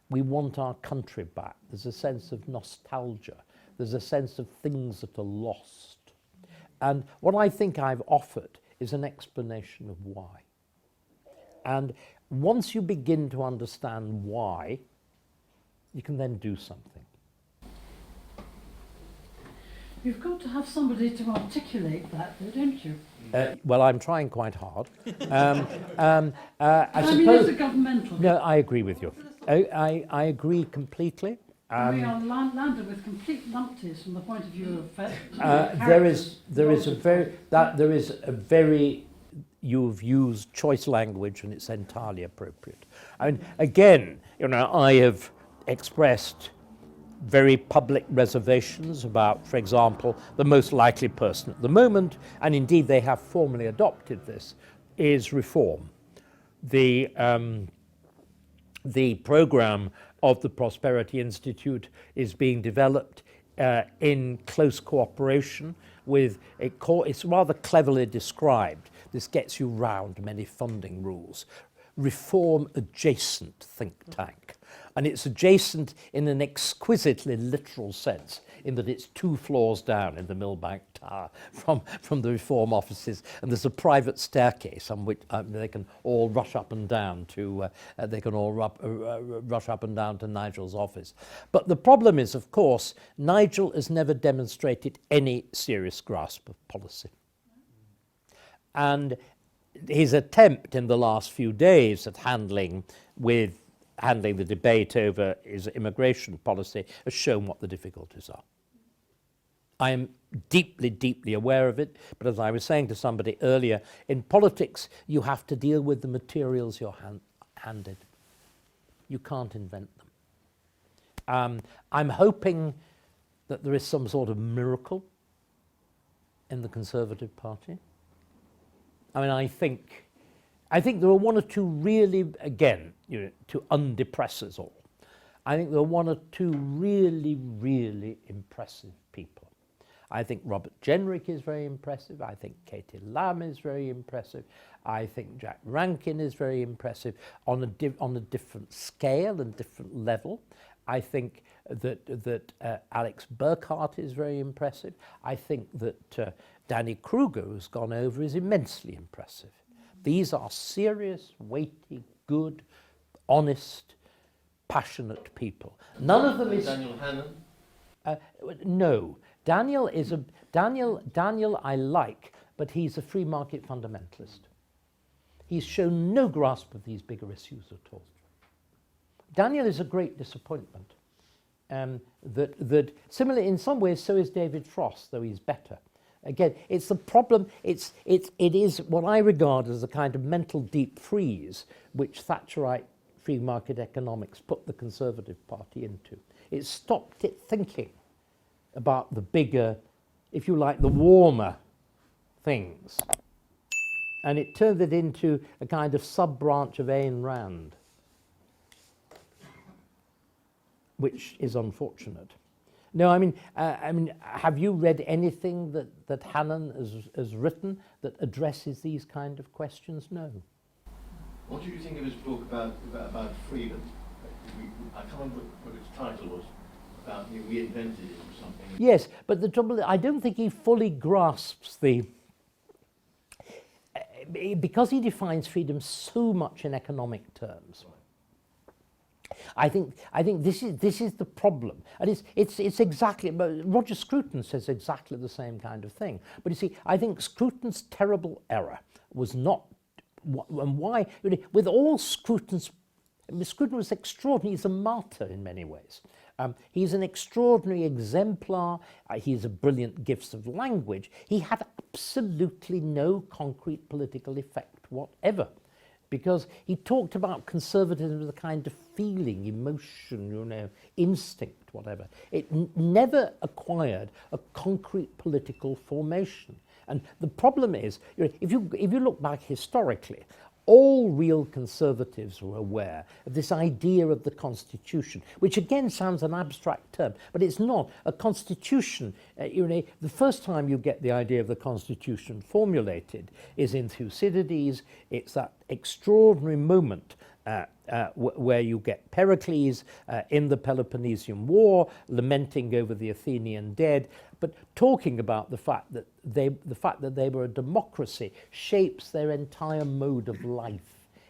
we want our country back. There's a sense of nostalgia. There's a sense of things that are lost. And what I think I've offered is an explanation of why. And once you begin to understand why, you can then do something. You've got to have somebody to articulate that, though, don't you? Well, I'm trying quite hard. I suppose, mean, as a governmental. no, I agree with you. I agree completely. We are landed with complete numpties from the point of view of there is a very you've used choice language and it's entirely appropriate. I mean, again, you know, I have expressed very public reservations about, for example, the most likely person at the moment, and indeed they have formally adopted this, is reform. The programme of the Prosperity Institute is being developed in close cooperation with, it's rather cleverly described. This gets you round many funding rules. Reform adjacent think tank. And it's adjacent in an exquisitely literal sense, in that it's 2 floors down in the Millbank Tower from the reform offices, and there's a private staircase on which they can all rush up and down to rush up and down to Nigel's office. But the problem is, of course, Nigel has never demonstrated any serious grasp of policy. And his attempt in the last few days at handling the debate over his immigration policy has shown what the difficulties are. I am deeply, deeply aware of it, but as I was saying to somebody earlier, in politics you have to deal with the materials you're handed. You can't invent them. I'm hoping that there is some sort of miracle in the Conservative Party. I mean, I think there are 1 or 2 really, again, you know, to undepress us all. I think there are 1 or 2 really, really impressive people. I think Robert Jenrick is very impressive. I think Katie Lamb is very impressive. I think Jack Rankin is very impressive on a different scale and different level. I think that Alex Burkhardt is very impressive. I think that Danny Kruger, who's gone over, is immensely impressive. These are serious, weighty, good, honest, passionate people. None of them is Daniel Hannan. no. Daniel I like, but he's a free market fundamentalist. He's shown no grasp of these bigger issues at all. Daniel is a great disappointment. That similarly, in some ways, so is David Frost, though he's better. Again, it's the problem. It is what I regard as a kind of mental deep freeze which Thatcherite free market economics put the Conservative Party into. It stopped it thinking about the bigger, if you like, the warmer things. And it turned it into a kind of sub-branch of Ayn Rand, which is unfortunate. No, I mean, have you read anything that Hannan has written that addresses these kind of questions? No. What do you think of his book about freedom? I can't remember what its title was. About we invented it or something. Yes, but the trouble is, I don't think he fully grasps the. Because he defines freedom so much in economic terms. I think this is the problem, and it's exactly. Roger Scruton says exactly the same kind of thing. But you see, I think Scruton's terrible error was not, and why with all Scruton was extraordinary. He's a martyr in many ways. He's an extraordinary exemplar. He's a brilliant gift of language. He had absolutely no concrete political effect whatever, because he talked about conservatism as a kind of feeling, emotion, instinct, whatever. It never acquired a concrete political formation. And the problem is, if you look back historically, all real conservatives were aware of this idea of the Constitution, which again sounds an abstract term, but it's not. A Constitution, the first time you get the idea of the Constitution formulated is in Thucydides. It's that extraordinary moment where you get Pericles in the Peloponnesian War lamenting over the Athenian dead, but talking about the fact that they were a democracy shapes their entire mode of life.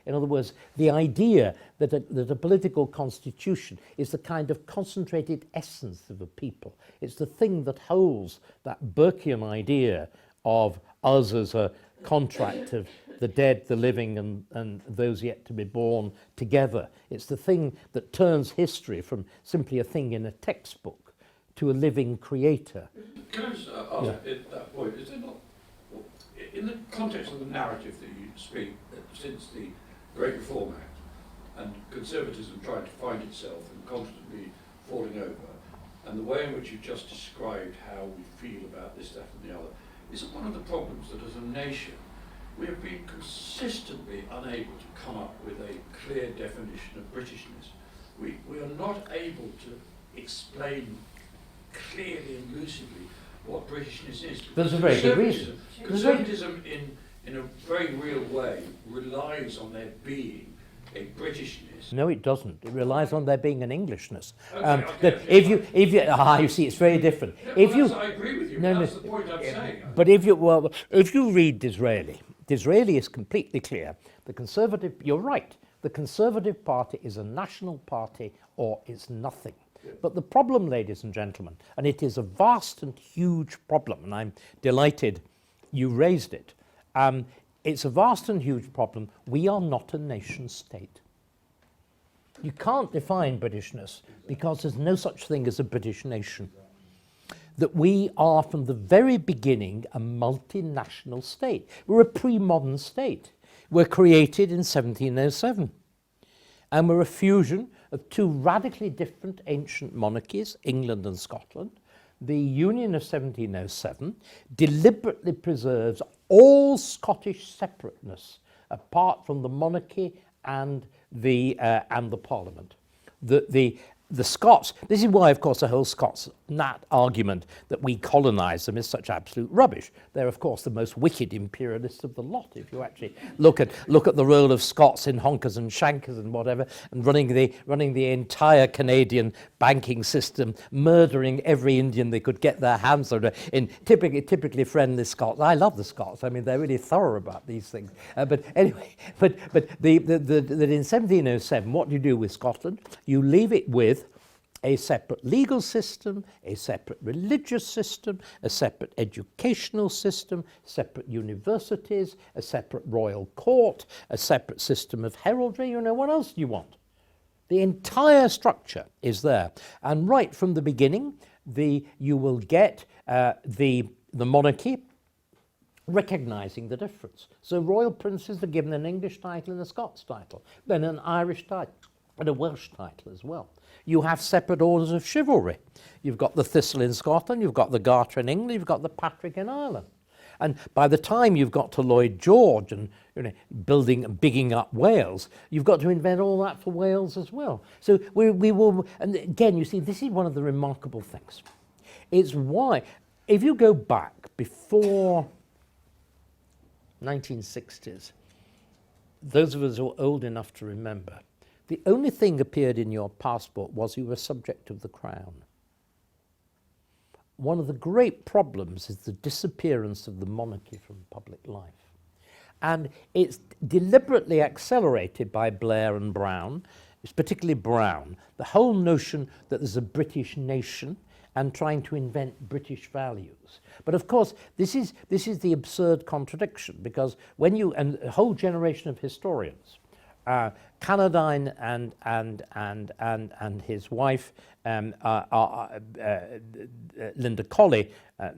In other words, the idea that a political constitution is the kind of concentrated essence of a people. It's the thing that holds that Burkean idea of us as a contract of the dead, the living, and those yet to be born together. It's the thing that turns history from simply a thing in a textbook to a living creator. Can I just ask at that point, is there not, in the context of the narrative that you speak, since the Great Reform Act and conservatism trying to find itself and constantly falling over, and the way in which you've just described how we feel about this, that and the other, isn't one of the problems that as a nation we have been consistently unable to come up with a clear definition of Britishness? We are not able to explain clearly and lucidly what Britishness is. There's a very good reason. Conservatism in a very real way relies on there being a Britishness. No, it doesn't. It relies on there being an Englishness. Okay, if you you see, it's very different. Yeah, I agree with you. No, that's no, the point I'm saying. But if you read Disraeli is completely clear. You're right. The Conservative Party is a national party or it's nothing. But the problem, ladies and gentlemen, and it is a vast and huge problem, and I'm delighted you raised it. It's a vast and huge problem. We are not a nation state. You can't define Britishness because there's no such thing as a British nation. That we are from the very beginning a multinational state. We're a pre-modern state. We're created in 1707. And we're a fusion of two radically different ancient monarchies, England and Scotland. The Union of 1707 deliberately preserves all Scottish separateness apart from the monarchy and the Parliament. The the Scots, this is why, of course, the whole Scots Nat argument that we colonised them is such absolute rubbish. They're, of course, the most wicked imperialists of the lot. If you actually look at the role of Scots in honkers and shankers and whatever, and running the entire Canadian banking system, murdering every Indian they could get their hands on, in typically friendly Scots. I love the Scots. I mean, they're really thorough about these things. But anyway, but in 1707, what do you do with Scotland? You leave it with a separate legal system, a separate religious system, a separate educational system, separate universities, a separate royal court, a separate system of heraldry. You know, what else do you want? The entire structure is there. And right from the beginning, you will get the monarchy recognising the difference. So royal princes are given an English title and a Scots title, then an Irish title and a Welsh title as well. You have separate orders of chivalry. You've got the Thistle in Scotland, you've got the Garter in England, you've got the Patrick in Ireland. And by the time you've got to Lloyd George and building and bigging up Wales, you've got to invent all that for Wales as well. So we will, and again, you see, this is one of the remarkable things. It's why, if you go back before 1960s, those of us who are old enough to remember, the only thing appeared in your passport was you were subject of the crown. One of the great problems is the disappearance of the monarchy from public life. And it's deliberately accelerated by Blair and Brown. It's particularly Brown. The whole notion that there's a British nation and trying to invent British values. But of course, this is the absurd contradiction, because when you, and a whole generation of historians, Cannadine and his wife, Linda Colley,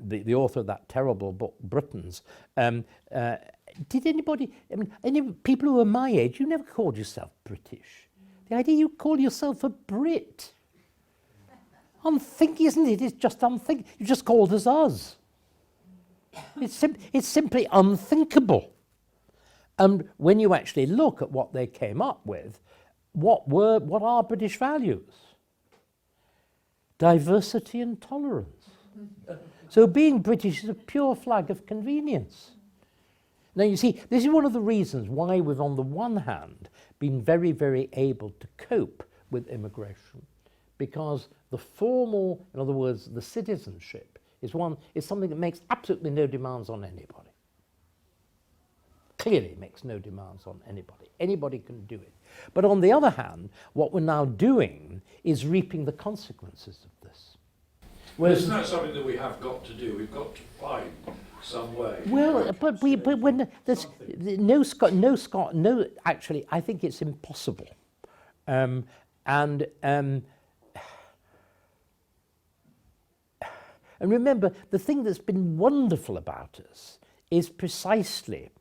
the author of that terrible book, Britons, did anybody, I mean, any people who are my age, you never called yourself British. The idea you call yourself a Brit. Unthinking, isn't it? It's just unthinkable. You just called us. It's simply unthinkable. And when you actually look at what they came up with, what are British values? Diversity and tolerance. So being British is a pure flag of convenience. Now you see, this is one of the reasons why we've on the one hand been very, very able to cope with immigration, because the formal, in other words, the citizenship is something that makes absolutely no demands on anybody. Clearly makes no demands on anybody. Anybody can do it. But on the other hand, what we're now doing is reaping the consequences of this. Whereas, isn't that something that we have got to do? We've got to find some way. Well, but when there's actually, I think it's impossible. And remember, the thing that's been wonderful about us is precisely,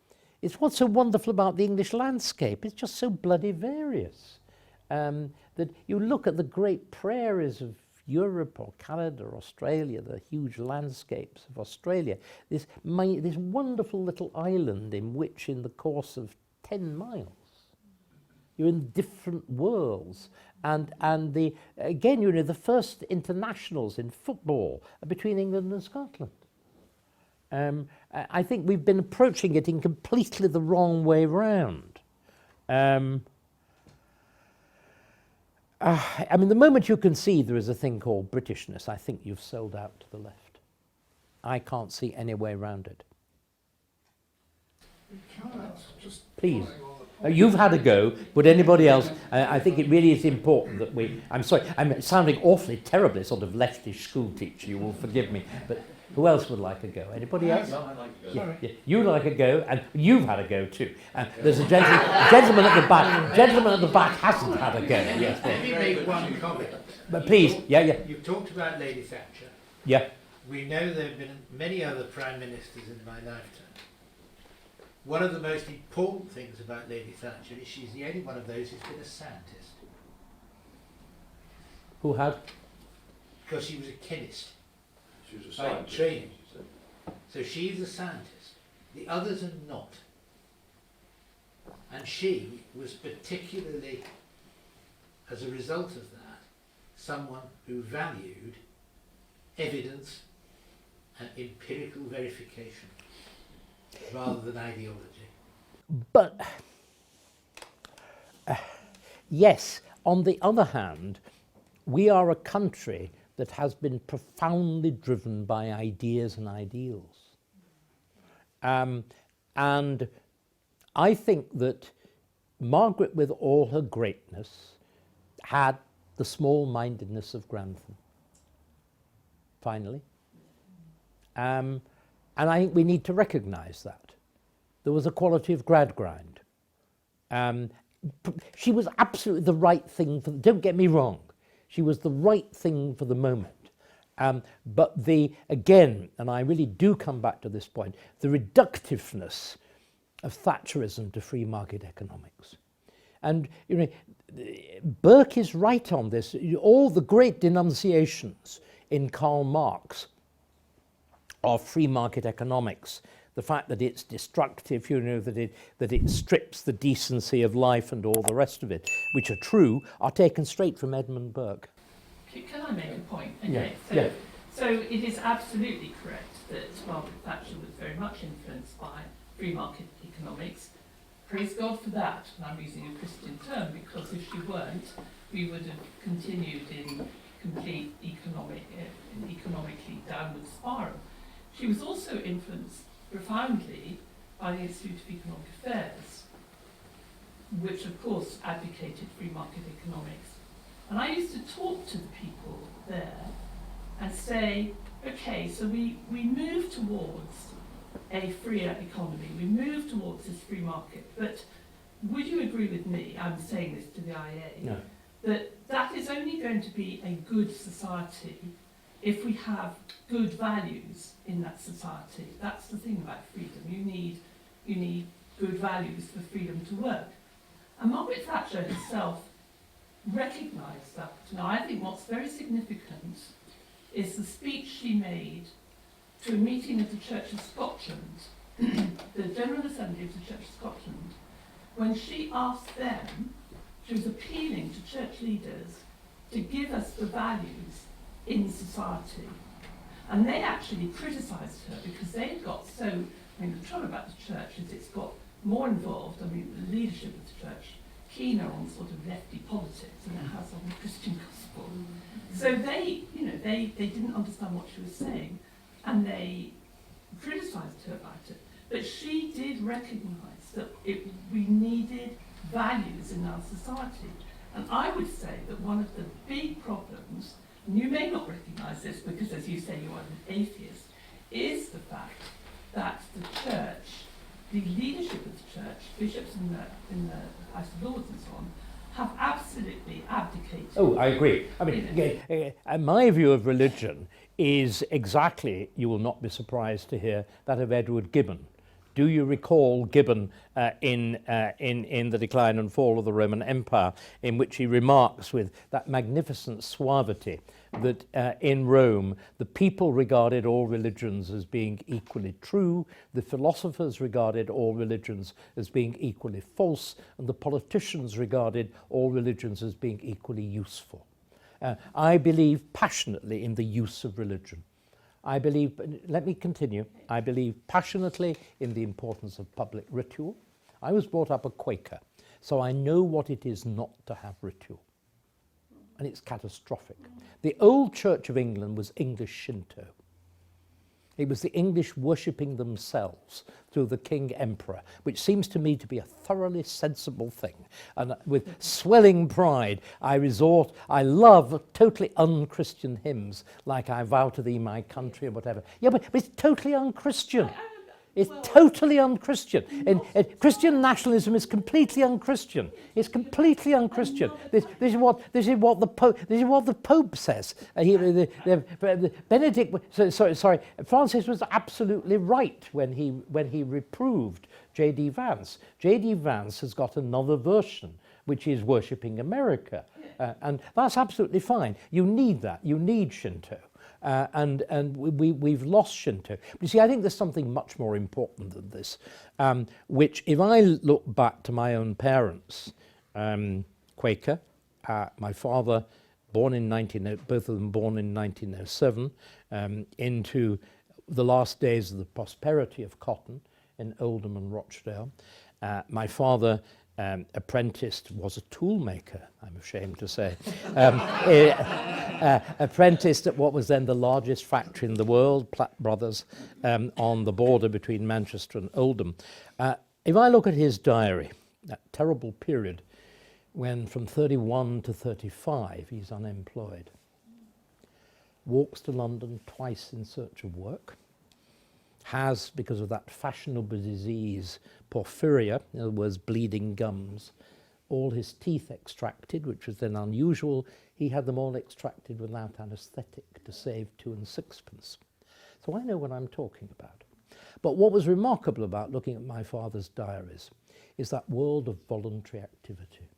it's what's so wonderful about the English landscape. It's just so bloody various. That you look at the great prairies of Europe or Canada or Australia, the huge landscapes of Australia, this wonderful little island in which in the course of 10 miles you're in different worlds. And again, you know, the first internationals in football are between England and Scotland. I think we've been approaching it in completely the wrong way round. I mean, the moment you can see there is a thing called Britishness, I think you've sold out to the left. I can't see any way around it. Can I ask, just Please. following on the point- You've had a go, but anybody else, I think it really is important that we, I'm sorry, I'm sounding awfully terribly sort of leftish school teacher, you will forgive me, but who else would like a go? Anybody else? No, I'd like to go. Yeah, yeah. You'd like a go, and you've had a go too. There's a gentleman at the back. Gentleman at the back hasn't had a go. Yes, Let me make one comment. but please, yeah. You've talked about Lady Thatcher. Yeah. We know there have been many other prime ministers in my lifetime. One of the most important things about Lady Thatcher is she's the only one of those who's been a scientist. Who had? Because she was a chemist She was a by scientist, training. she said. So she's a scientist. The others are not. And she was particularly, as a result of that, someone who valued evidence and empirical verification rather than ideology. But yes, on the other hand, we are a country that has been profoundly driven by ideas and ideals. And I think that Margaret, with all her greatness, had the small-mindedness of Grantham, finally. And I think we need to recognise that. There was a quality of Gradgrind. She was absolutely the right thing for, don't get me wrong, she was the right thing for the moment. But again, and I really do come back to this point, the reductiveness of Thatcherism to free market economics. And you know, Burke is right on this. All the great denunciations in Karl Marx of free market economics, the fact that it's destructive, you know, that it strips the decency of life and all the rest of it, which are true, are taken straight from Edmund Burke. Can I make a point? Yeah. Okay. So it is absolutely correct that Margaret Thatcher was very much influenced by free market economics. Praise God for that, and I'm using a Christian term, because if she weren't, we would have continued in complete economically downward spiral. She was also influenced profoundly by the Institute of Economic Affairs, which of course advocated free market economics. And I used to talk to the people there and say, okay, so we move towards a freer economy, we move towards this free market, but would you agree with me, I'm saying this to the IA, No. that is only going to be a good society if we have good values in that society. That's the thing about freedom. You need good values for freedom to work. And Margaret Thatcher herself recognised that. Now, I think what's very significant is the speech she made to a meeting of the Church of Scotland, the General Assembly of the Church of Scotland, when she asked them, she was appealing to church leaders to give us the values in society. And they actually criticised her because they had got so, I mean, the trouble about the church is it's got more involved, I mean, the leadership of the church, keener on sort of lefty politics than it has on the Christian gospel. So they, you know, they didn't understand what she was saying and they criticised her about it. But she did recognise that we needed values in our society. And I would say that one of the big problems, and you may not recognise this because as you say you are an atheist, is the fact that the church, the leadership of the church, bishops in the House of Lords and so on, have absolutely abdicated. Oh, I agree. I mean, my view of religion is exactly, you will not be surprised to hear, that of Edward Gibbon. Do you recall Gibbon in The Decline and Fall of the Roman Empire, in which he remarks with that magnificent suavity that in Rome the people regarded all religions as being equally true, the philosophers regarded all religions as being equally false, and the politicians regarded all religions as being equally useful. I believe passionately in the use of religion. I believe, let me continue, I believe passionately in the importance of public ritual. I was brought up a Quaker, so I know what it is not to have ritual. And it's catastrophic. The old Church of England was English Shinto. It was the English worshipping themselves through the King Emperor, which seems to me to be a thoroughly sensible thing. And with swelling pride, I love totally un-Christian hymns, like I Vow to Thee, My Country, or whatever. Yeah, but it's totally un-Christian. It's totally un-Christian. And Christian nationalism is completely un-Christian. It's completely un-Christian. This is what the Pope says. Francis was absolutely right when he reproved J.D. Vance. J.D. Vance has got another version, which is worshipping America, and that's absolutely fine. You need that. You need Shinto. And we've lost Shinto. But you see, I think there's something much more important than this, which if I look back to my own parents, Quaker, my father both of them born in 1907, into the last days of the prosperity of cotton in Oldham and Rochdale. My father was a tool maker, I'm ashamed to say. Apprenticed at what was then the largest factory in the world, Platt Brothers, on the border between Manchester and Oldham. If I look at his diary, that terrible period when from 31 to 35 he's unemployed, walks to London twice in search of work, has, because of that fashionable disease, porphyria, in other words, bleeding gums, all his teeth extracted, which was then unusual. He had them all extracted without anaesthetic to save 2 and 6pence. So I know what I'm talking about. But what was remarkable about looking at my father's diaries is that world of voluntary activity,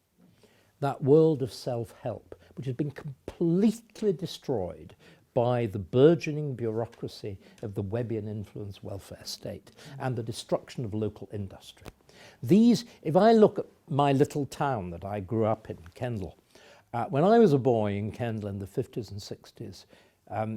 that world of self-help, which has been completely destroyed by the burgeoning bureaucracy of the Webbian influence welfare state and the destruction of local industry. These, if I look at my little town that I grew up in, Kendal, when I was a boy in Kendal in the 50s and 60s,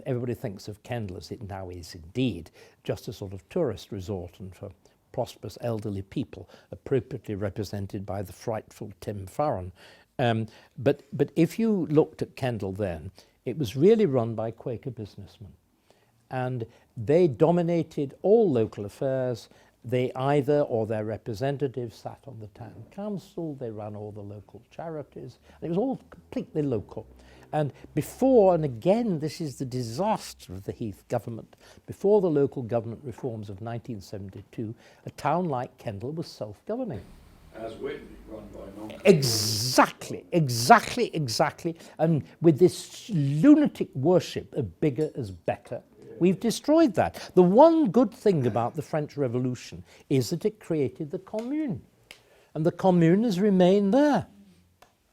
everybody thinks of Kendal as it now is indeed, just a sort of tourist resort and for prosperous elderly people, appropriately represented by the frightful Tim Farron. But if you looked at Kendal then, it was really run by Quaker businessmen, and they dominated all local affairs. They either, or their representatives, sat on the town council, they ran all the local charities, and it was all completely local. And before, and again this is the disaster of the Heath government, before the local government reforms of 1972, a town like Kendal was self-governing. As Witney, run by non. Exactly. And with this lunatic worship of bigger is better, we've destroyed that. The one good thing about the French Revolution is that it created the commune. And the commune has remained there.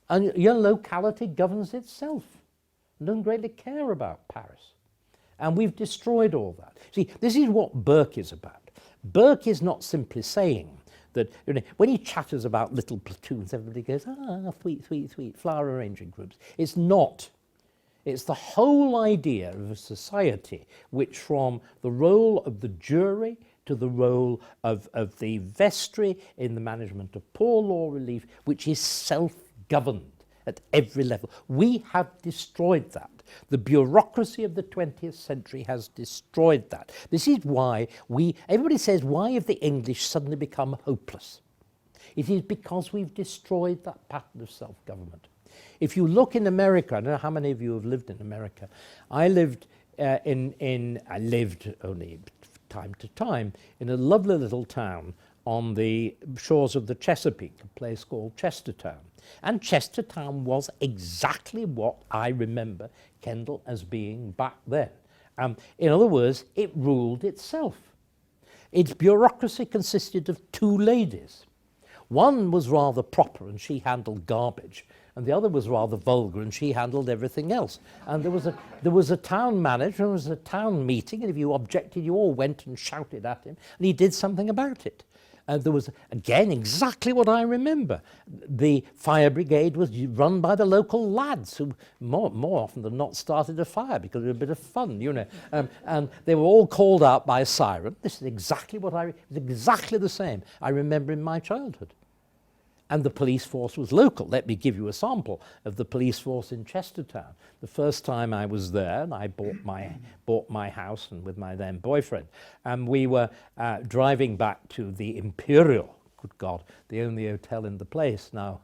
And your locality governs itself and doesn't greatly care about Paris. And we've destroyed all that. See, this is what Burke is about. Burke is not simply saying that, you know, when he chatters about little platoons, everybody goes, sweet, flower arranging groups. It's not. It's the whole idea of a society which, from the role of the jury to the role of the vestry in the management of poor law relief, which is self-governed at every level. We have destroyed that. The bureaucracy of the 20th century has destroyed that. This is why everybody says, why have the English suddenly become hopeless? It is because we've destroyed that pattern of self-government. If you look in America, I don't know how many of you have lived in America. I lived I lived only time to time in a lovely little town on the shores of the Chesapeake, a place called Chestertown. And Chestertown was exactly what I remember Kendal as being back then. In other words, it ruled itself. Its bureaucracy consisted of 2 ladies. One was rather proper and she handled garbage, and the other was rather vulgar and she handled everything else. And there was a town manager, there was a town meeting, and if you objected, you all went and shouted at him, and he did something about it. There was, again, exactly what I remember. The fire brigade was run by the local lads who more often than not started a fire because it was a bit of fun, you know. And they were all called out by a siren. This is exactly what it was exactly the same I remember in my childhood. And the police force was local. Let me give you a sample of the police force in Chestertown. The first time I was there, and I bought my house and with my then boyfriend, and we were driving back to the Imperial, good God, the only hotel in the place now,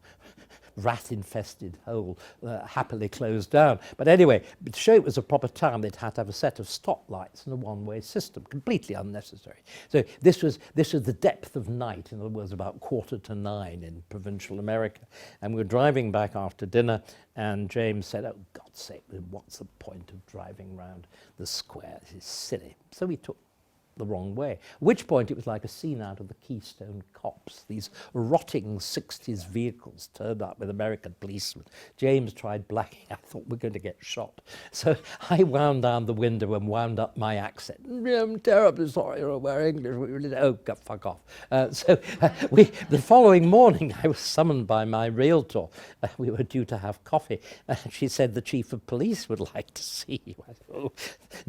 rat-infested hole, happily closed down. But anyway, to show it was a proper town, they'd had to have a set of stoplights and a one-way system, completely unnecessary. So this was the depth of night, in other words, about 8:45 in provincial America. And we were driving back after dinner, and James said, "Oh, God's sake, what's the point of driving round the square? This is silly." So we took the wrong way. At which point it was like a scene out of the Keystone Cops. These rotting 60s vehicles turned up with American policemen. James tried blacking. I thought we're going to get shot. So I wound down the window and wound up my accent. I'm terribly sorry, we're English. We really, oh, fuck off. The following morning I was summoned by my realtor. We were due to have coffee. She said the chief of police would like to see you. I said, oh,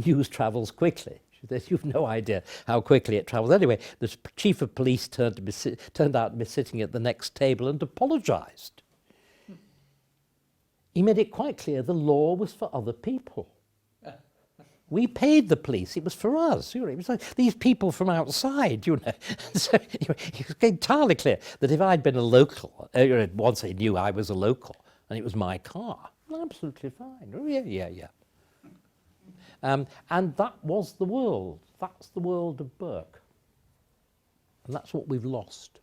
news travels quickly. You've no idea how quickly it travels. Anyway, the chief of police turned out to be sitting at the next table and apologised. He made it quite clear the law was for other people. We paid the police. It was for us. It was like these people from outside, So it was entirely clear that if I'd been a local, once they knew I was a local and it was my car, absolutely fine. Oh, yeah. And that was the world. That's the world of Burke. And that's what we've lost.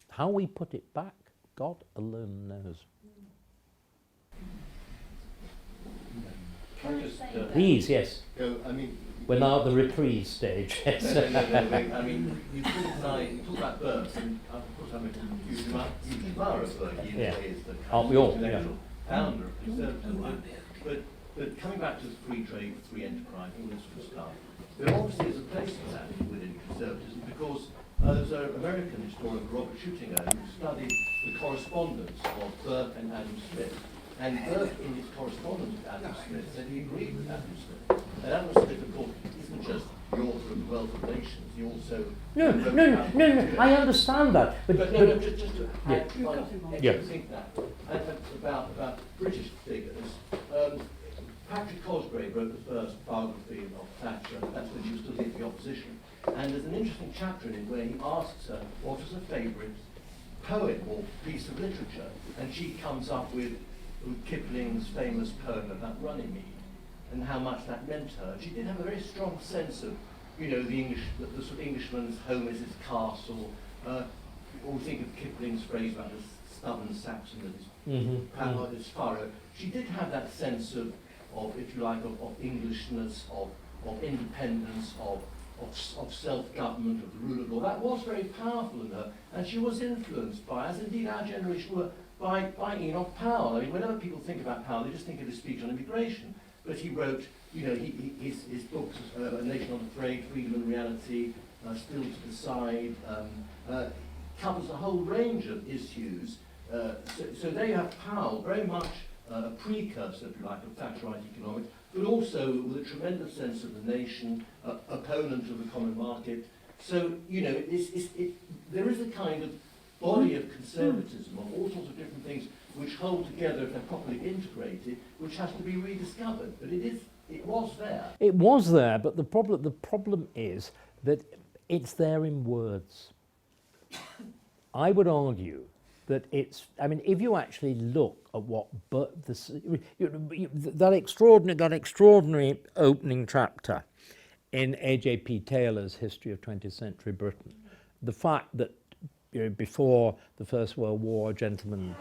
How we put it back, God alone knows. Can I just, Please, yes. go, I mean, We're now at the reprise stage. Yes. no, I mean, you talk about Burke, and of course I'm a huge admirer of Burke. He is the Aren't we all? intellectual founder of Conservatism. But coming back to the free trade, free enterprise, all this sort of stuff, there obviously is a place for that within Conservatism, because there's an American historian, Robert Schuttinger, who studied the correspondence of Burke and Adam Smith. And Burke, in his correspondence with Adam Smith, said he agreed with Adam Smith. And Adam Smith, of course, isn't just the author of The Wealth of Nations, he also... No, I understand that. But just to add, think that. And about British figures, Patrick Cosgrave wrote the first biography of Thatcher, that's when she was still in the opposition. And there's an interesting chapter in it where he asks her what was her favourite poem or piece of literature, and she comes up with Kipling's famous poem about Runnymede and how much that meant to her. She did have a very strong sense of, the sort of Englishman's home is his castle, or think of Kipling's phrase about the stubborn Saxon that is his furrow. She did have that sense of if you like, of Englishness, of independence, of self-government, of the rule of law. That was very powerful in her, and she was influenced by, as indeed our generation were, by Enoch Powell. I mean, whenever people think about Powell, they just think of his speech on immigration. But he wrote, his books, A Nation on the Trade, Freedom and Reality, Still to Decide, covers a whole range of issues. So there you have Powell, very much a precursor, if you like, of Thatcherite economics, but also with a tremendous sense of the nation, opponent of the common market. So, there is a kind of body of conservatism, of all sorts of different things, which hold together if they're properly integrated, which has to be rediscovered. But it was there. It was there, but the problem is that it's there in words. I would argue that if you actually look at what that extraordinary opening chapter in A.J.P. Taylor's History of 20th Century Britain, the fact that before the First World War, gentlemen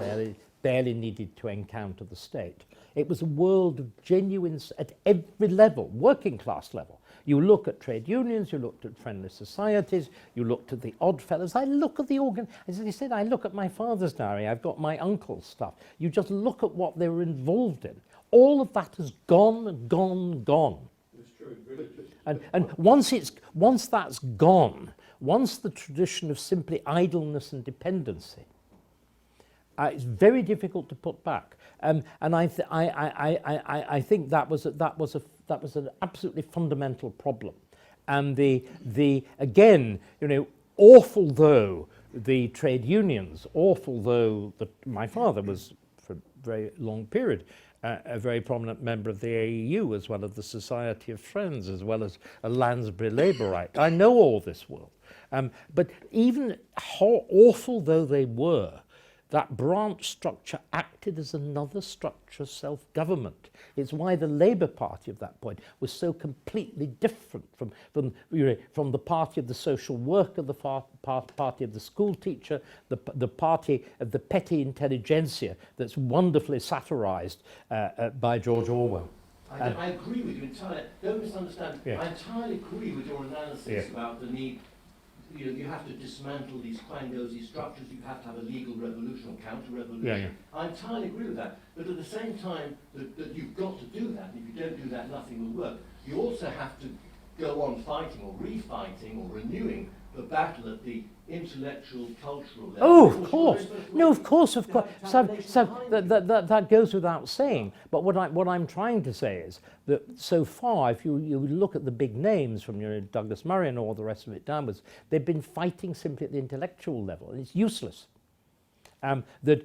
barely needed to encounter the state. It was a world of genuine, at every level, working class level. You look at trade unions, you looked at friendly societies, you looked at the Oddfellows. I look at as I said, I look at my father's diary, I've got my uncle's stuff. You just look at what they were involved in. All of that has gone. It's true. And once that's gone, once the tradition of simply idleness and dependency, it's very difficult to put back. And I think that was an absolutely fundamental problem. And again, awful though the trade unions, awful though my father was for a very long period a very prominent member of the AEU, as well as the Society of Friends, as well as a Lansbury Labourite. I know all this world. But even awful though they were, that branch structure acted as another structure of self-government. It's why the Labour Party at that point was so completely different from the party of the social worker, the party of the school teacher, the party of the petty intelligentsia that's wonderfully satirised by George Orwell. I agree with you entirely. Don't misunderstand. Yeah. I entirely agree with your analysis Yeah. about the need. You have to dismantle these quangosy structures. You have to have a legal revolution or counter-revolution. Yeah, yeah. I entirely agree with that. But at the same time, that you've got to do that. And if you don't do that, nothing will work. You also have to go on fighting or refighting or renewing the battle at the intellectual, cultural level. Oh, of course. No, of course, of course. So that goes without saying. But what I'm trying to say is that so far, if you look at the big names from Douglas Murray and all the rest of it downwards, they've been fighting simply at the intellectual level, and it's useless. That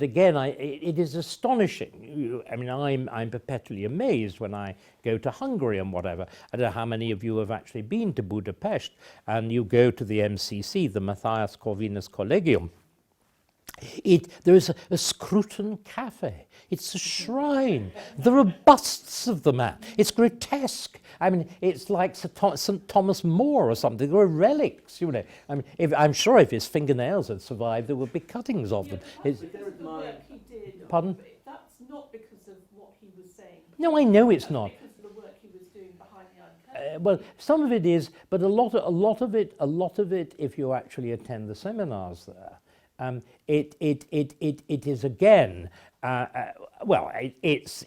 again, it is astonishing. I mean, I'm perpetually amazed when I go to Hungary and whatever. I don't know how many of you have actually been to Budapest, and you go to the MCC, the Matthias Corvinus Collegium. There is a Scruton cafe. It's a shrine. There are busts of the man. It's grotesque. I mean, it's like St. Thomas More or something. There are relics, you know. I mean, I'm sure if his fingernails had survived, there would be cuttings of them. That's because of the work he did. Pardon? That's not because of what he was saying. No, I know it's not. Because of the work he was doing behind the Iron Curtain. Well, some of it is, but a lot of it, if you actually attend the seminars there, it is again. Well, it's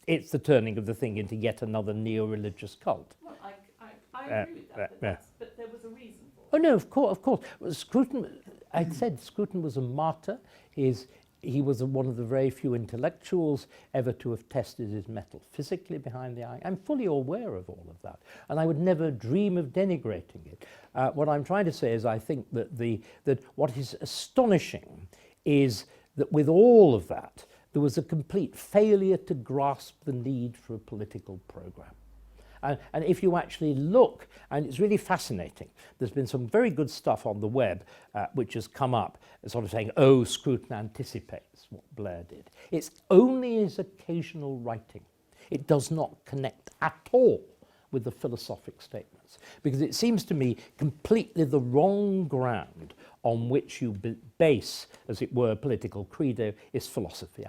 the turning of the thing into yet another neo-religious cult. Well, I agree with that, but there was a reason for it. Oh no, of course. Well, Scruton, I said Scruton was a martyr. He was one of the very few intellectuals ever to have tested his metal physically behind the eye. I'm fully aware of all of that, and I would never dream of denigrating it. What I'm trying to say is I think that what is astonishing is that with all of that, there was a complete failure to grasp the need for a political program. And if you actually look, and it's really fascinating, there's been some very good stuff on the web which has come up, sort of saying, oh, Scruton anticipates what Blair did. It's only his occasional writing. It does not connect at all with the philosophic statements, because it seems to me completely the wrong ground on which you base, as it were, political credo is philosophy.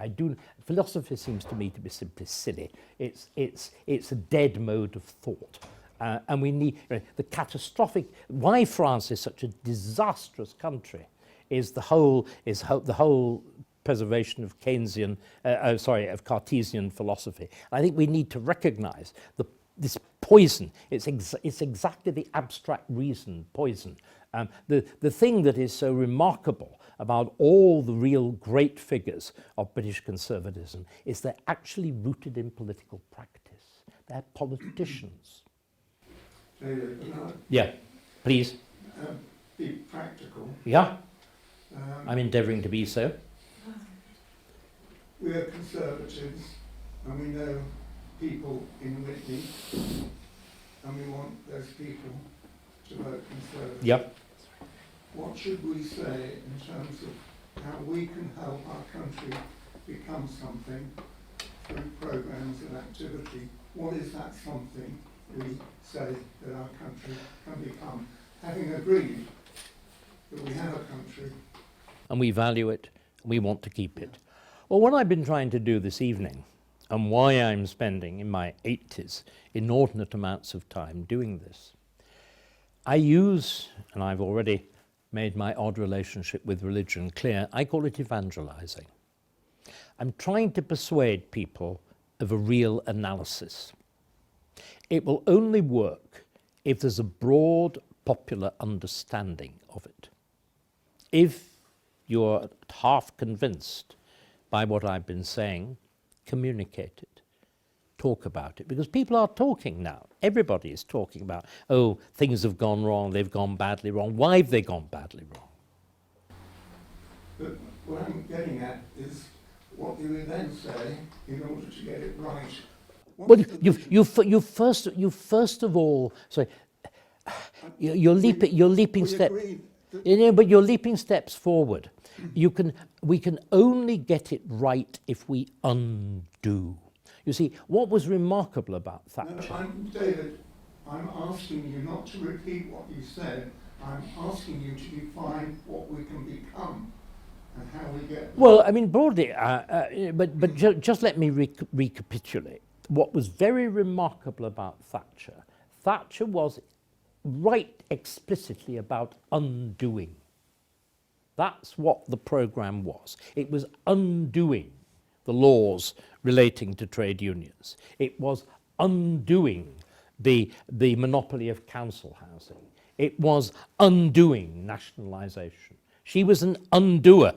Philosophy seems to me to be simply silly. It's a dead mode of thought. And we need the catastrophic. Why France is such a disastrous country is the whole preservation of of Cartesian philosophy. I think we need to recognise this poison. It's exactly the abstract reason poison. The thing that is so remarkable about all the real great figures of British conservatism is they're actually rooted in political practice. They're politicians. David, can I Yeah, please. be practical? Yeah, I'm endeavouring to be so. We are Conservatives, and we know people in Witney, and we want those people to vote Conservative. Yep. What should we say in terms of how we can help our country become something through programmes and activity? What is that something we say that our country can become, having agreed that we have a country? And we value it, we want to keep it. Well, what I've been trying to do this evening, and why I'm spending in my 80s inordinate amounts of time doing this, I use, and I've already made my odd relationship with religion clear, I call it evangelizing. I'm trying to persuade people of a real analysis. It will only work if there's a broad popular understanding of it. If you're half convinced by what I've been saying, communicate it. Talk about it, because people are talking now. Everybody is talking about, oh, things have gone wrong, they've gone badly wrong. Why have they gone badly wrong? But what I'm getting at is what do we then say in order to get it right? Well, you first of all, sorry, you're leaping steps. But you're leaping steps forward. We can only get it right if we undo. You see, what was remarkable about Thatcher... No, David, I'm asking you not to repeat what you said. I'm asking you to define what we can become. and how we get there. Well, I mean, broadly, but just let me recapitulate. What was very remarkable about Thatcher, Thatcher was right explicitly about undoing. That's what the programme was. It was undoing the laws relating to trade unions. It was undoing the monopoly of council housing. It was undoing nationalisation. She was an undoer.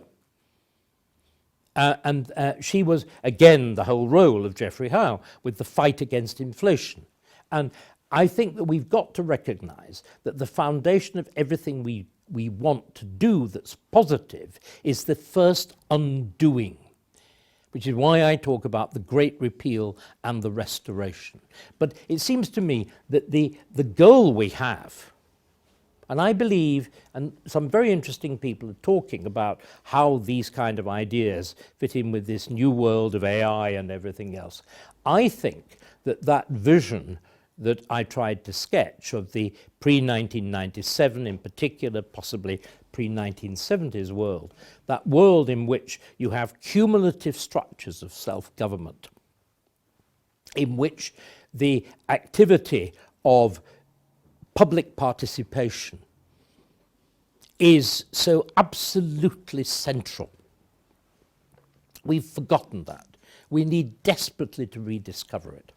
And she was, again, the whole role of Geoffrey Howe with the fight against inflation. And I think that we've got to recognise that the foundation of everything we want to do that's positive is the first undoing, which is why I talk about the Great Repeal and the Restoration. But it seems to me that the goal we have, and I believe, and some very interesting people are talking about how these kind of ideas fit in with this new world of AI and everything else. I think that that vision that I tried to sketch of the pre-1997, in particular, possibly pre-1970s world, that world in which you have cumulative structures of self-government, in which the activity of public participation is so absolutely central. We've forgotten that. We need desperately to rediscover it.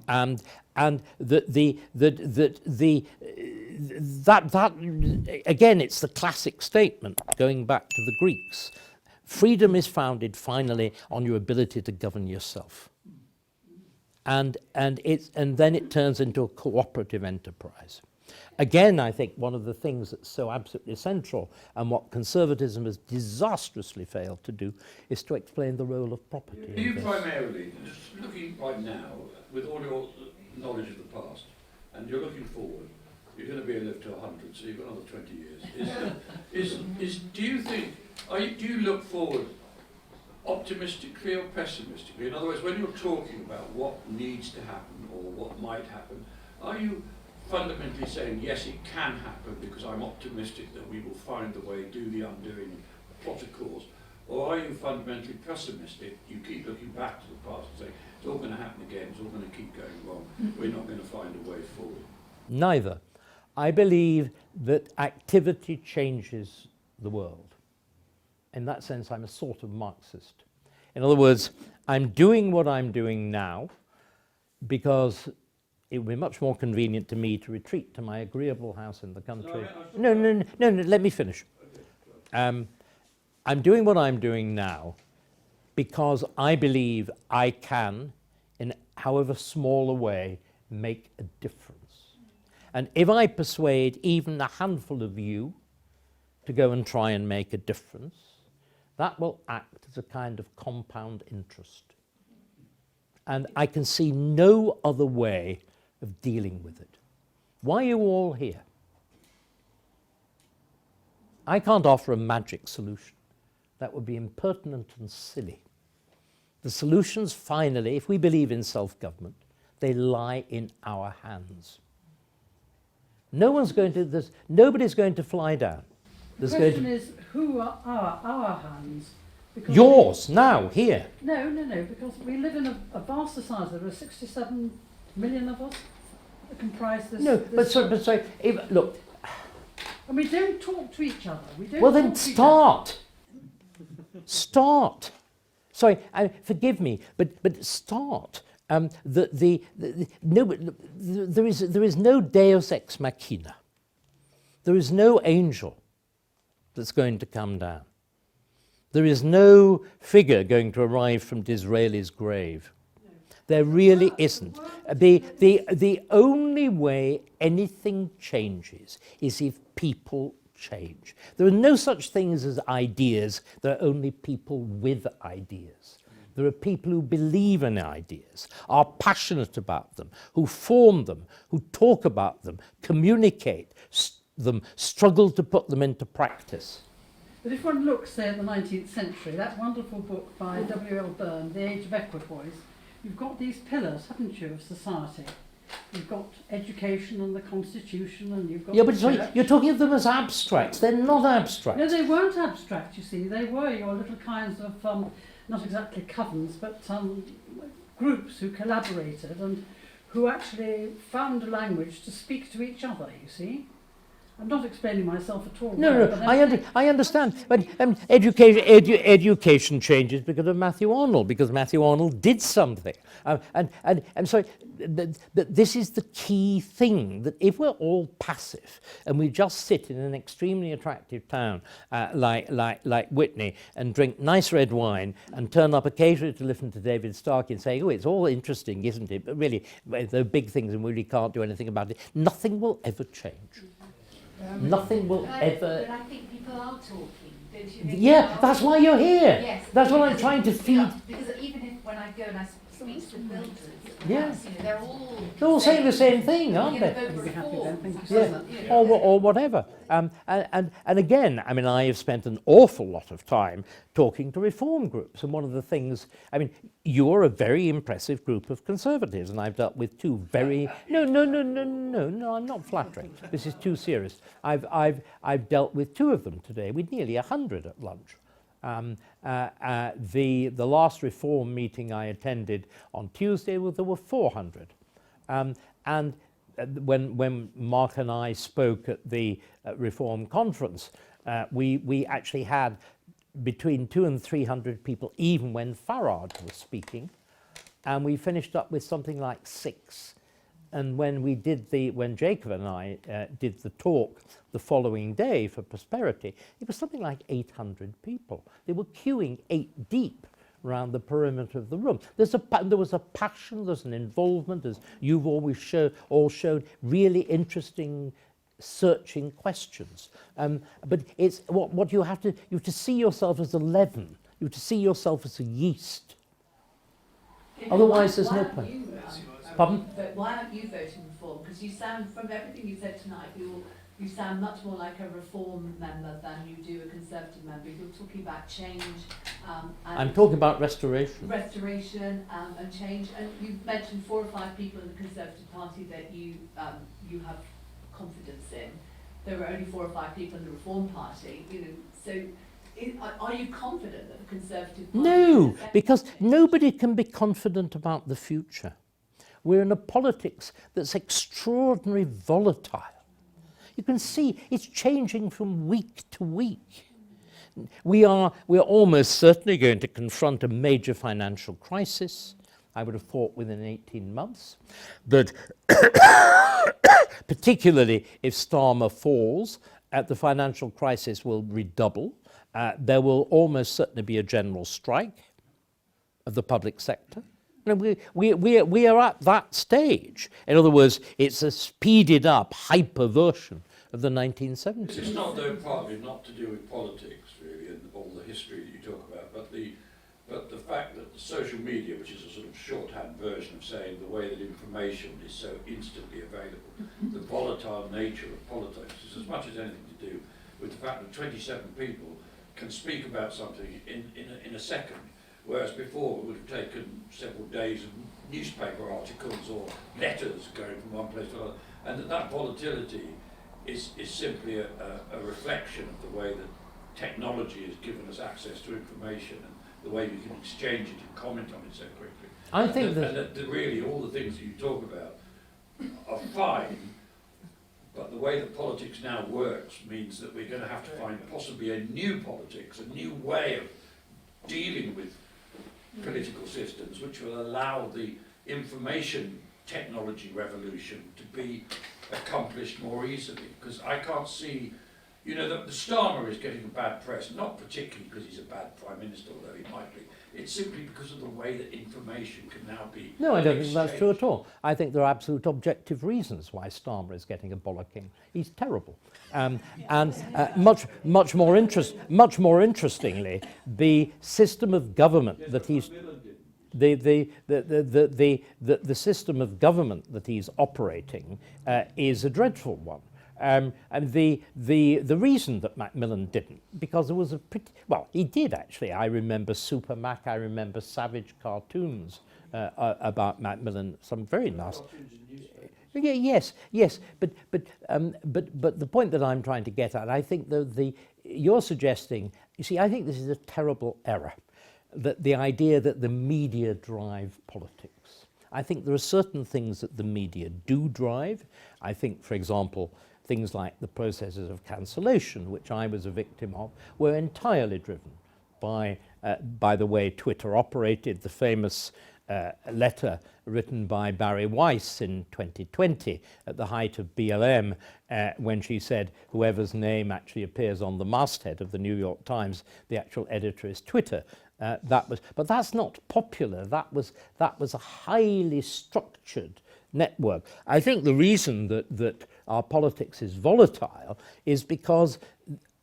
And that again, it's the classic statement going back to the Greeks. Freedom is founded finally on your ability to govern yourself. And then it turns into a cooperative enterprise. Again, I think one of the things that's so absolutely central, and what conservatism has disastrously failed to do, is to explain the role of property. Do you primarily, just looking right now, with all your knowledge of the past, and you're looking forward, you're going to be alive to 100, so you've got another 20 years. Do you think, do you look forward optimistically or pessimistically? In other words, when you're talking about what needs to happen or what might happen, are you fundamentally saying, yes, it can happen because I'm optimistic that we will find the way, do the undoing, plot a course? Or are you fundamentally pessimistic, you keep looking back to the past and saying, it's all going to happen again, it's all going to keep going wrong, we're not going to find a way forward? Neither. I believe that activity changes the world. In that sense, I'm a sort of Marxist. In other words, I'm doing what I'm doing now because it would be much more convenient to me to retreat to my agreeable house in the country. No, let me finish. I'm doing what I'm doing now because I believe I can, in however small a way, make a difference. And if I persuade even a handful of you to go and try and make a difference, that will act as a kind of compound interest. And I can see no other way of dealing with it. Why are you all here? I can't offer a magic solution. That would be impertinent and silly. The solutions, finally, if we believe in self-government, they lie in our hands. Nobody's going to fly down. The question is, who are our hands? Because yours, now, here. No, because we live in a vast society. There are 67 million of us that comprise this. No, but sorry, look. And we don't talk to each other. Well, then start. Start. Sorry, forgive me, but start. There is no Deus ex machina. There is no angel that's going to come down. There is no figure going to arrive from Disraeli's grave. There really isn't. The only way anything changes is if people change. There are no such things as ideas. There are only people with ideas. There are people who believe in ideas, are passionate about them, who form them, who talk about them, communicate them, struggle to put them into practice. But if one looks, say, at the 19th century, that wonderful book by W.L. Byrne, The Age of Equipoise, you've got these pillars, haven't you, of society. You've got education and the constitution, and you've got... Yeah, but the sorry, church. you're talking of them as abstracts. They're not abstract. No, they weren't abstract, you see. They were your little kinds of, not exactly covens, but groups who collaborated and who actually found a language to speak to each other, you see. I'm not explaining myself at all. No, but I understand. But education changes because of Matthew Arnold, because Matthew Arnold did something. And so this is the key thing, that if we're all passive and we just sit in an extremely attractive town like Witney and drink nice red wine and turn up occasionally to listen to David Starkey and say, oh, it's all interesting, isn't it? But really, there are big things and we really can't do anything about it. Nothing will ever change. Nothing will ever... But I think people are talking, don't you think? Yeah, that's why you're here. Yes. That's what I'm trying to feed. Yeah, because even if when I go and I speak to builders, Yeah. you know, They're all saying the same thing, aren't they? We'll be happy then, thank you so Yeah, much. You know, or whatever. And again, I mean, I have spent an awful lot of time talking to reform groups. And one of the things, I mean, you're a very impressive group of Conservatives, and I've dealt with two very... No, I'm not flattering. This is too serious. I've dealt with two of them today, with nearly 100 at lunch. The last reform meeting I attended on Tuesday, well, there were 400. And when Mark and I spoke at the reform conference, we actually had between 200 and 300 people, even when Farage was speaking, and we finished up with something like 6. And when Jacob and I did the talk the following day for Prosperity, it was something like 800 people. They were queuing 8 deep around the perimeter of the room. There was a passion, there's an involvement, as you've always all showed, really interesting, searching questions. But it's what you have to see yourself as a leaven. You have to see yourself as a yeast. Otherwise, there's no point. Pardon? But why aren't you voting reform? Because you sound, from everything you said tonight, you sound much more like a reform member than you do a Conservative member. You're talking about change. I'm talking about restoration. Restoration and change. And you've mentioned 4 or 5 people in the Conservative Party that you have confidence in. There were only 4 or 5 people in the Reform Party. You know, so. Are you confident that the Conservative Party... No, because nobody can be confident about the future. We're in a politics that's extraordinarily volatile. You can see it's changing from week to week. We're almost certainly going to confront a major financial crisis. I would have thought within 18 months. But particularly if Starmer falls, the financial crisis will redouble. There will almost certainly be a general strike of the public sector. And we are at that stage. In other words, it's a speeded up hyper version of the 1970s. It's not, though, partly not to do with politics, really, and all the history that you talk about, but the fact that the social media, which is a sort of shorthand version of saying the way that information is so instantly available, the volatile nature of politics is as much as anything to do with the fact that 27 people can speak about something in a second, whereas before it would have taken several days of newspaper articles or letters going from one place to another, and that volatility is simply a reflection of the way that technology has given us access to information and the way we can exchange it and comment on it so quickly. I think that really all the things that you talk about are fine, but the way that politics now works means that we're going to have to find possibly a new politics, a new way of dealing with political systems, which will allow the information technology revolution to be accomplished more easily. Because I can't see, you know, the Starmer is getting a bad press, not particularly because he's a bad Prime Minister, although he might be. It's simply because of the way that information can now be No, I don't think exchanged. that's true at all. I think there are absolute objective reasons why Starmer is getting a bollocking. He's terrible. And much more interestingly, the system of government that he's the system of government that he's operating is a dreadful one. And the reason that Macmillan didn't, because there was a pretty, well, he did actually. I remember Super Mac, I remember savage cartoons about Macmillan, some very nasty. Yes, but the point that I'm trying to get at, I think you're suggesting, you see, I think this is a terrible error, that the idea that the media drive politics. I think there are certain things that the media do drive. I think, for example, things like the processes of cancellation, which I was a victim of, were entirely driven by the way Twitter operated, the famous letter written by Barry Weiss in 2020 at the height of BLM, when she said whoever's name actually appears on the masthead of the New York Times, the actual editor is Twitter. But that's not popular. That was a highly structured network. I think the reason that our politics is volatile is because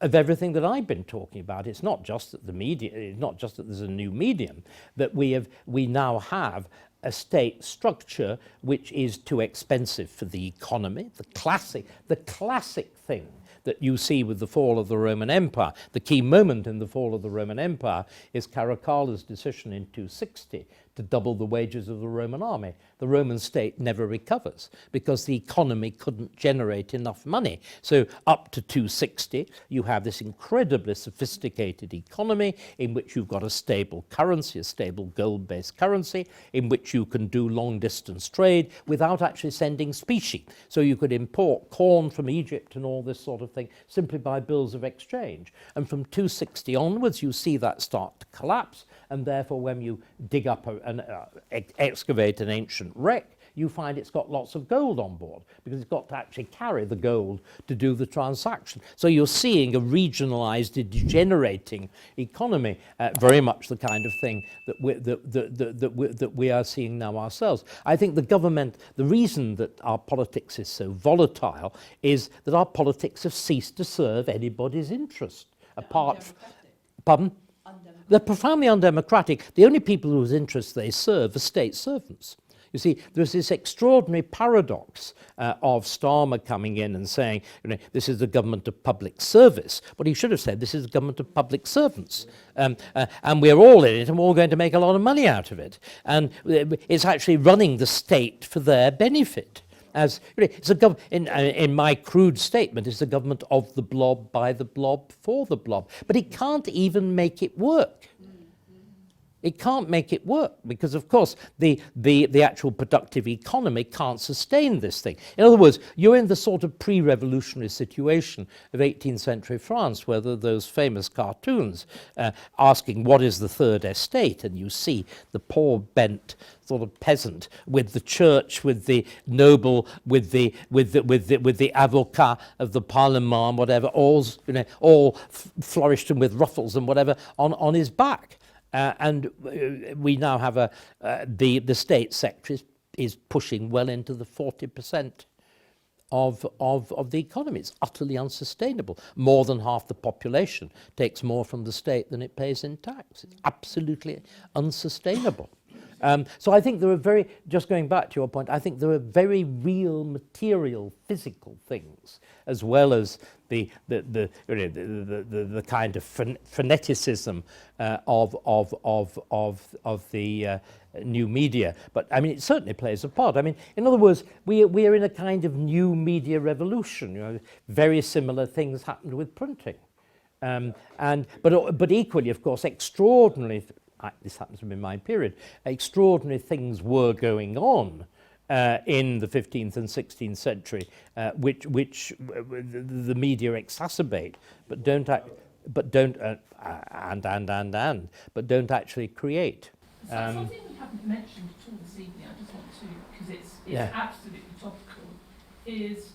of everything that I've been talking about. It's not just that it's not just that there's a new medium, that we now have a state structure which is too expensive for the economy. The classic thing that you see with the fall of the Roman Empire, the key moment in the fall of the Roman Empire is Caracalla's decision in 260 to double the wages of the Roman army. The Roman state never recovers because the economy couldn't generate enough money. So up to 260, you have this incredibly sophisticated economy in which you've got a stable currency, a stable gold-based currency, in which you can do long-distance trade without actually sending specie. So you could import corn from Egypt and all this sort of thing simply by bills of exchange. And from 260 onwards, you see that start to collapse. And therefore, when you dig up excavate an ancient wreck, you find it's got lots of gold on board because it's got to actually carry the gold to do the transaction. So you're seeing a regionalized, degenerating economy, very much the kind of thing that we are seeing now ourselves. I think the reason that our politics is so volatile is that our politics have ceased to serve anybody's interest. Pardon? They're profoundly undemocratic. The only people whose interests they serve are state servants. You see, there's this extraordinary paradox of Starmer coming in and saying, this is the government of public service. What he should have said, this is the government of public servants. And we're all in it, and we're all going to make a lot of money out of it. And it's actually running the state for their benefit. It's in my crude statement, it's a government of the blob, by the blob, for the blob. But it can't even make it work. It can't make it work because, of course, the actual productive economy can't sustain this thing. In other words, you're in the sort of pre-revolutionary situation of 18th century France, where there are those famous cartoons asking what is the third estate, and you see the poor bent sort of peasant with the church, with the noble, with the avocat of the parlement, whatever, all flourished and with ruffles and whatever on his back. And we now have the state sector is pushing well into the 40% of the economy. It's utterly unsustainable. More than half the population takes more from the state than it pays in tax. It's absolutely unsustainable. So I think there are just going back to your point, I think there are very real material, physical things, as well as the kind of freneticism of the new media. But I mean, it certainly plays a part. I mean, in other words, we are in a kind of new media revolution. Very similar things happened with printing, but equally, of course, extraordinary. This happens to be my period. Extraordinary things were going on in the 15th and 16th century, which the media exacerbate, but don't actually create. Something we haven't mentioned at all this evening, I just want to, because it's absolutely topical, is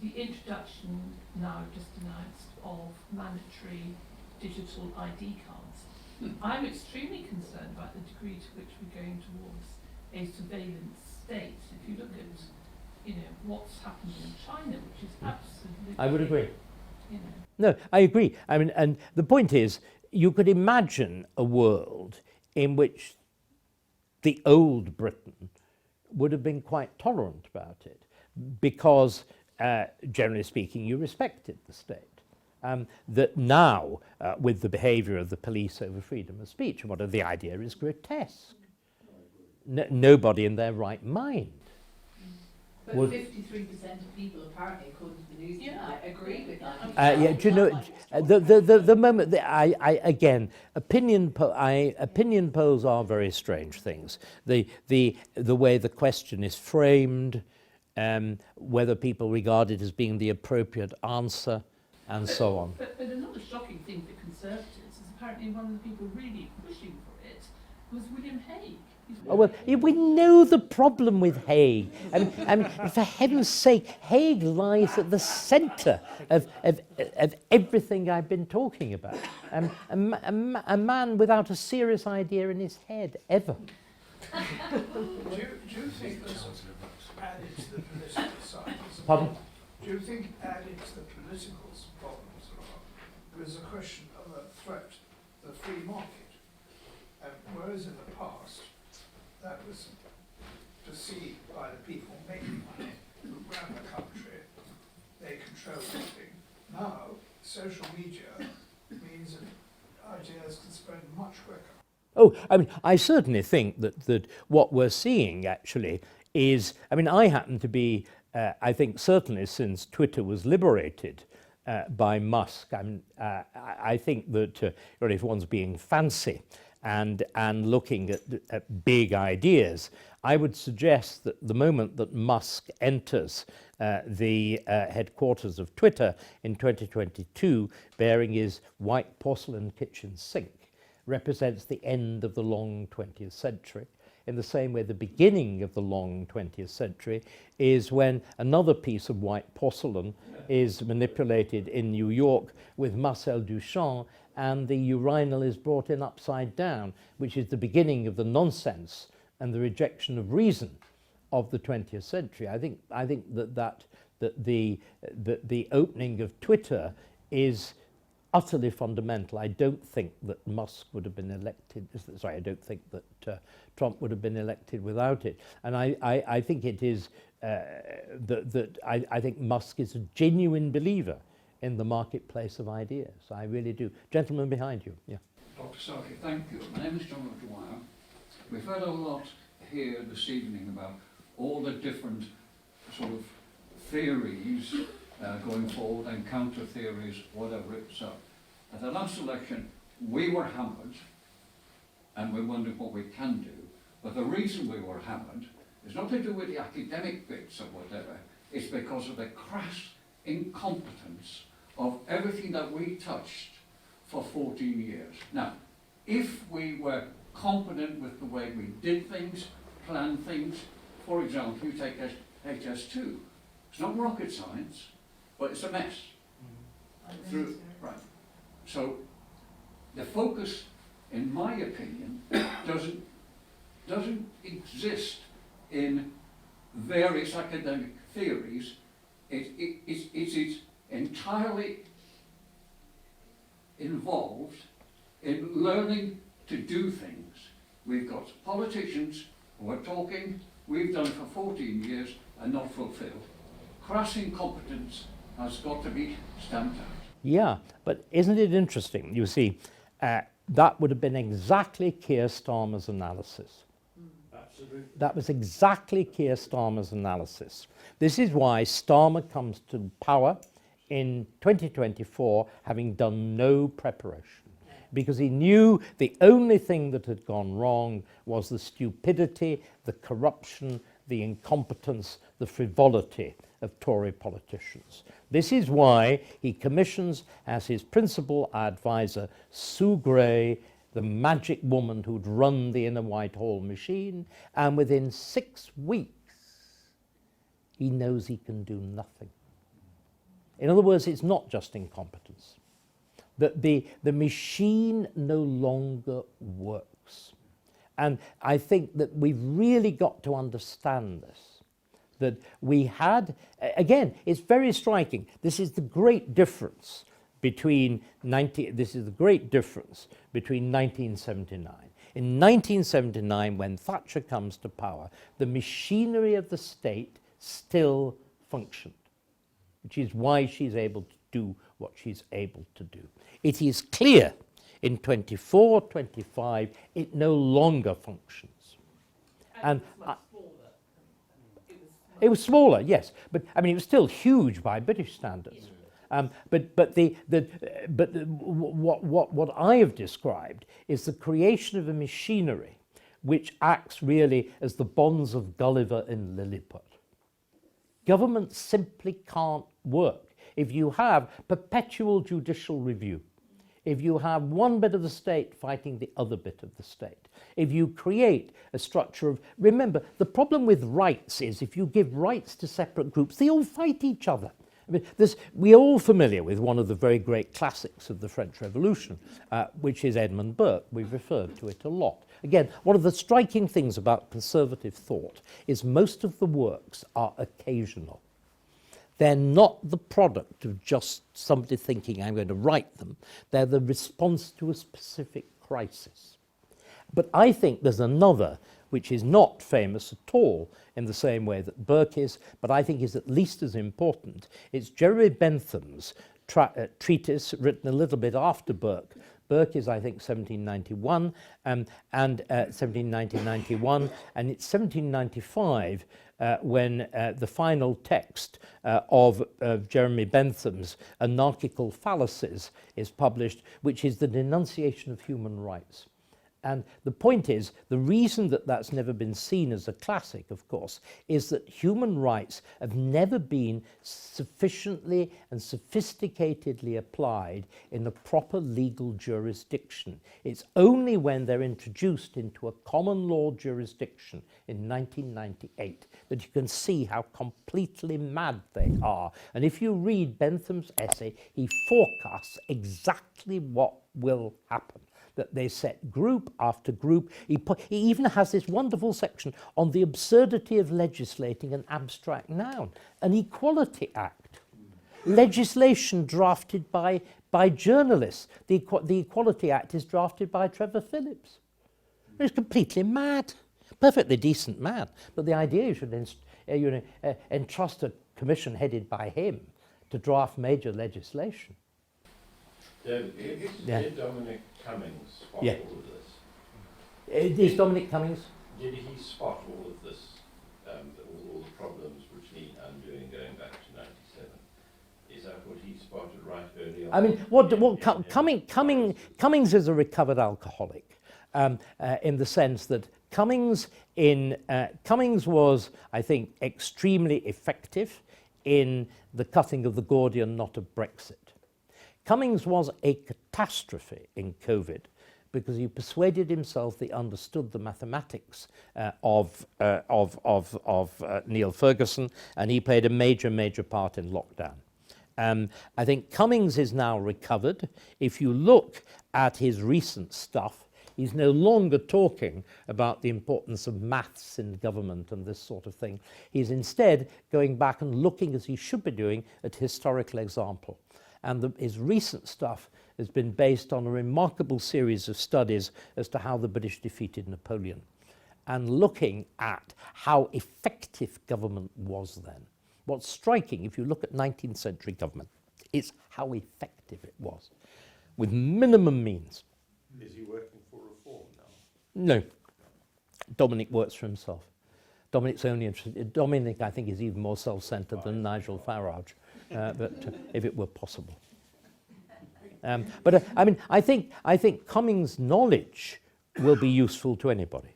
the introduction now just announced of mandatory digital ID cards. I'm extremely concerned about the degree to which we're going towards a surveillance state. If you look at, what's happened in China, which is absolutely... I would agree. No, I agree. I mean, and the point is, you could imagine a world in which the old Britain would have been quite tolerant about it because, generally speaking, you respected the state. That now, with the behaviour of the police over freedom of speech, the idea is grotesque. Nobody in their right mind But would 53% of people, apparently, according to the news tonight, agree with that. yeah, do you know, the moment that I again, opinion polls are very strange things. The way the question is framed, whether people regard it as being the appropriate answer, and so on. But another shocking thing for Conservatives is apparently one of the people really pushing for it was William Hague. Oh, well, we know the problem with Hague. I mean, for heaven's sake, Hague lies at the centre of everything I've been talking about. A man without a serious idea in his head, ever. Do you think this added to the political side? Pardon? Do you think added to the political problems a lot? There's a question of a threat to the free market. Whereas in the past, that was perceived by the people making money who ran the country, they control everything. Now, social media means that ideas can spread much quicker. Oh, I mean, I certainly think that what we're seeing actually is, I mean, I happen to be, I think certainly since Twitter was liberated by Musk, I think that if one's being fancy and looking at big ideas, I would suggest that the moment that Musk enters the headquarters of Twitter in 2022, bearing his white porcelain kitchen sink, represents the end of the long 20th century. In the same way, the beginning of the long 20th century is when another piece of white porcelain is manipulated in New York with Marcel Duchamp, and the urinal is brought in upside down, which is the beginning of the nonsense and the rejection of reason of the 20th century. I think that the opening of Twitter is utterly fundamental. I don't think that Musk would have been elected. Sorry, I don't think that Trump would have been elected without it. And I think it is I think Musk is a genuine believer in the marketplace of ideas. I really do. Gentleman behind you. Yeah. Dr. Starkey, thank you. My name is John Dwyer. We've heard a lot here this evening about all the different sort of theories going forward and counter theories, whatever it's up. At the last election, we were hammered, and we wondered what we can do. But the reason we were hammered is not to do with the academic bits or whatever. It's because of the crass incompetence of everything that we touched for 14 years. Now, if we were competent with the way we did things, planned things, for example, you take HS2. It's not rocket science, but it's a mess. Right. So the focus, in my opinion, doesn't exist in various academic theories. It is entirely involved in learning to do things. We've got politicians who are talking, we've done it for 14 years and not fulfilled. Crass incompetence has got to be stamped out. Yeah, but isn't it interesting? You see, that would have been exactly Keir Starmer's analysis. Absolutely. That was exactly Keir Starmer's analysis. This is why Starmer comes to power in 2024 having done no preparation, because he knew the only thing that had gone wrong was the stupidity, the corruption, the incompetence, the frivolity of Tory politicians. This is why he commissions as his principal advisor Sue Gray, the magic woman who'd run the inner Whitehall machine, and within 6 weeks he knows he can do nothing. In other words, it's not just incompetence. The machine no longer works. And I think that we've really got to understand this. That we had, again, it's very striking. This is the great difference between 1979. In 1979, when Thatcher comes to power, the machinery of the state still functioned, which is why she's able to do what she's able to do. It is clear in 24, 25, it no longer functions. And it was much smaller. It was It was smaller, yes, but I mean it was still huge by British standards. What I have described is the creation of a machinery which acts really as the bonds of Gulliver in Lilliput. Government simply can't work if you have perpetual judicial review, if you have one bit of the state fighting the other bit of the state, if you create a structure of... Remember, the problem with rights is if you give rights to separate groups, they all fight each other. I mean, we're all familiar with one of the very great classics of the French Revolution, which is Edmund Burke. We've referred to it a lot. Again, one of the striking things about conservative thought is most of the works are occasional. They're not the product of just somebody thinking, I'm going to write them. They're the response to a specific crisis. But I think there's another which is not famous at all in the same way that Burke is, but I think is at least as important. It's Jeremy Bentham's treatise, written a little bit after Burke. Burke is, I think, 1791, and 1791, and it's 1795 when the final text of Jeremy Bentham's Anarchical Fallacies is published, which is the denunciation of human rights. And the point is, the reason that that's never been seen as a classic, of course, is that human rights have never been sufficiently and sophisticatedly applied in a proper legal jurisdiction. It's only when they're introduced into a common law jurisdiction in 1998 that you can see how completely mad they are. And if you read Bentham's essay, he forecasts exactly what will happen. That they set group after group. He even has this wonderful section on the absurdity of legislating an abstract noun, an Equality Act. Legislation drafted by journalists. The Equality Act is drafted by Trevor Phillips. It's completely mad, perfectly decent man. But the idea you should entrust a commission headed by him to draft major legislation. Did Dominic Cummings spot all of this? Is Dominic Cummings? Did he spot all of this, all the problems which need undoing going back to 97? Is that what he spotted right early on? I mean, Cummings is a recovered alcoholic in the sense that Cummings was, I think, extremely effective in the cutting of the Gordian knot of Brexit. Cummings was a catastrophe in COVID because he persuaded himself that he understood the mathematics of Neil Ferguson, and he played a major part in lockdown. I think Cummings is now recovered. If you look at his recent stuff, he's no longer talking about the importance of maths in government and this sort of thing. He's instead going back and looking, as he should be doing, at historical example. And his recent stuff has been based on a remarkable series of studies as to how the British defeated Napoleon, and looking at how effective government was then. What's striking, if you look at 19th century government, is how effective it was, with minimum means. Is he working for reform now? No. Dominic works for himself. Dominic's only interested. Dominic, I think, is even more self-centred than Nigel Farage. But if it were possible. I mean, I think Cummings' knowledge will be useful to anybody.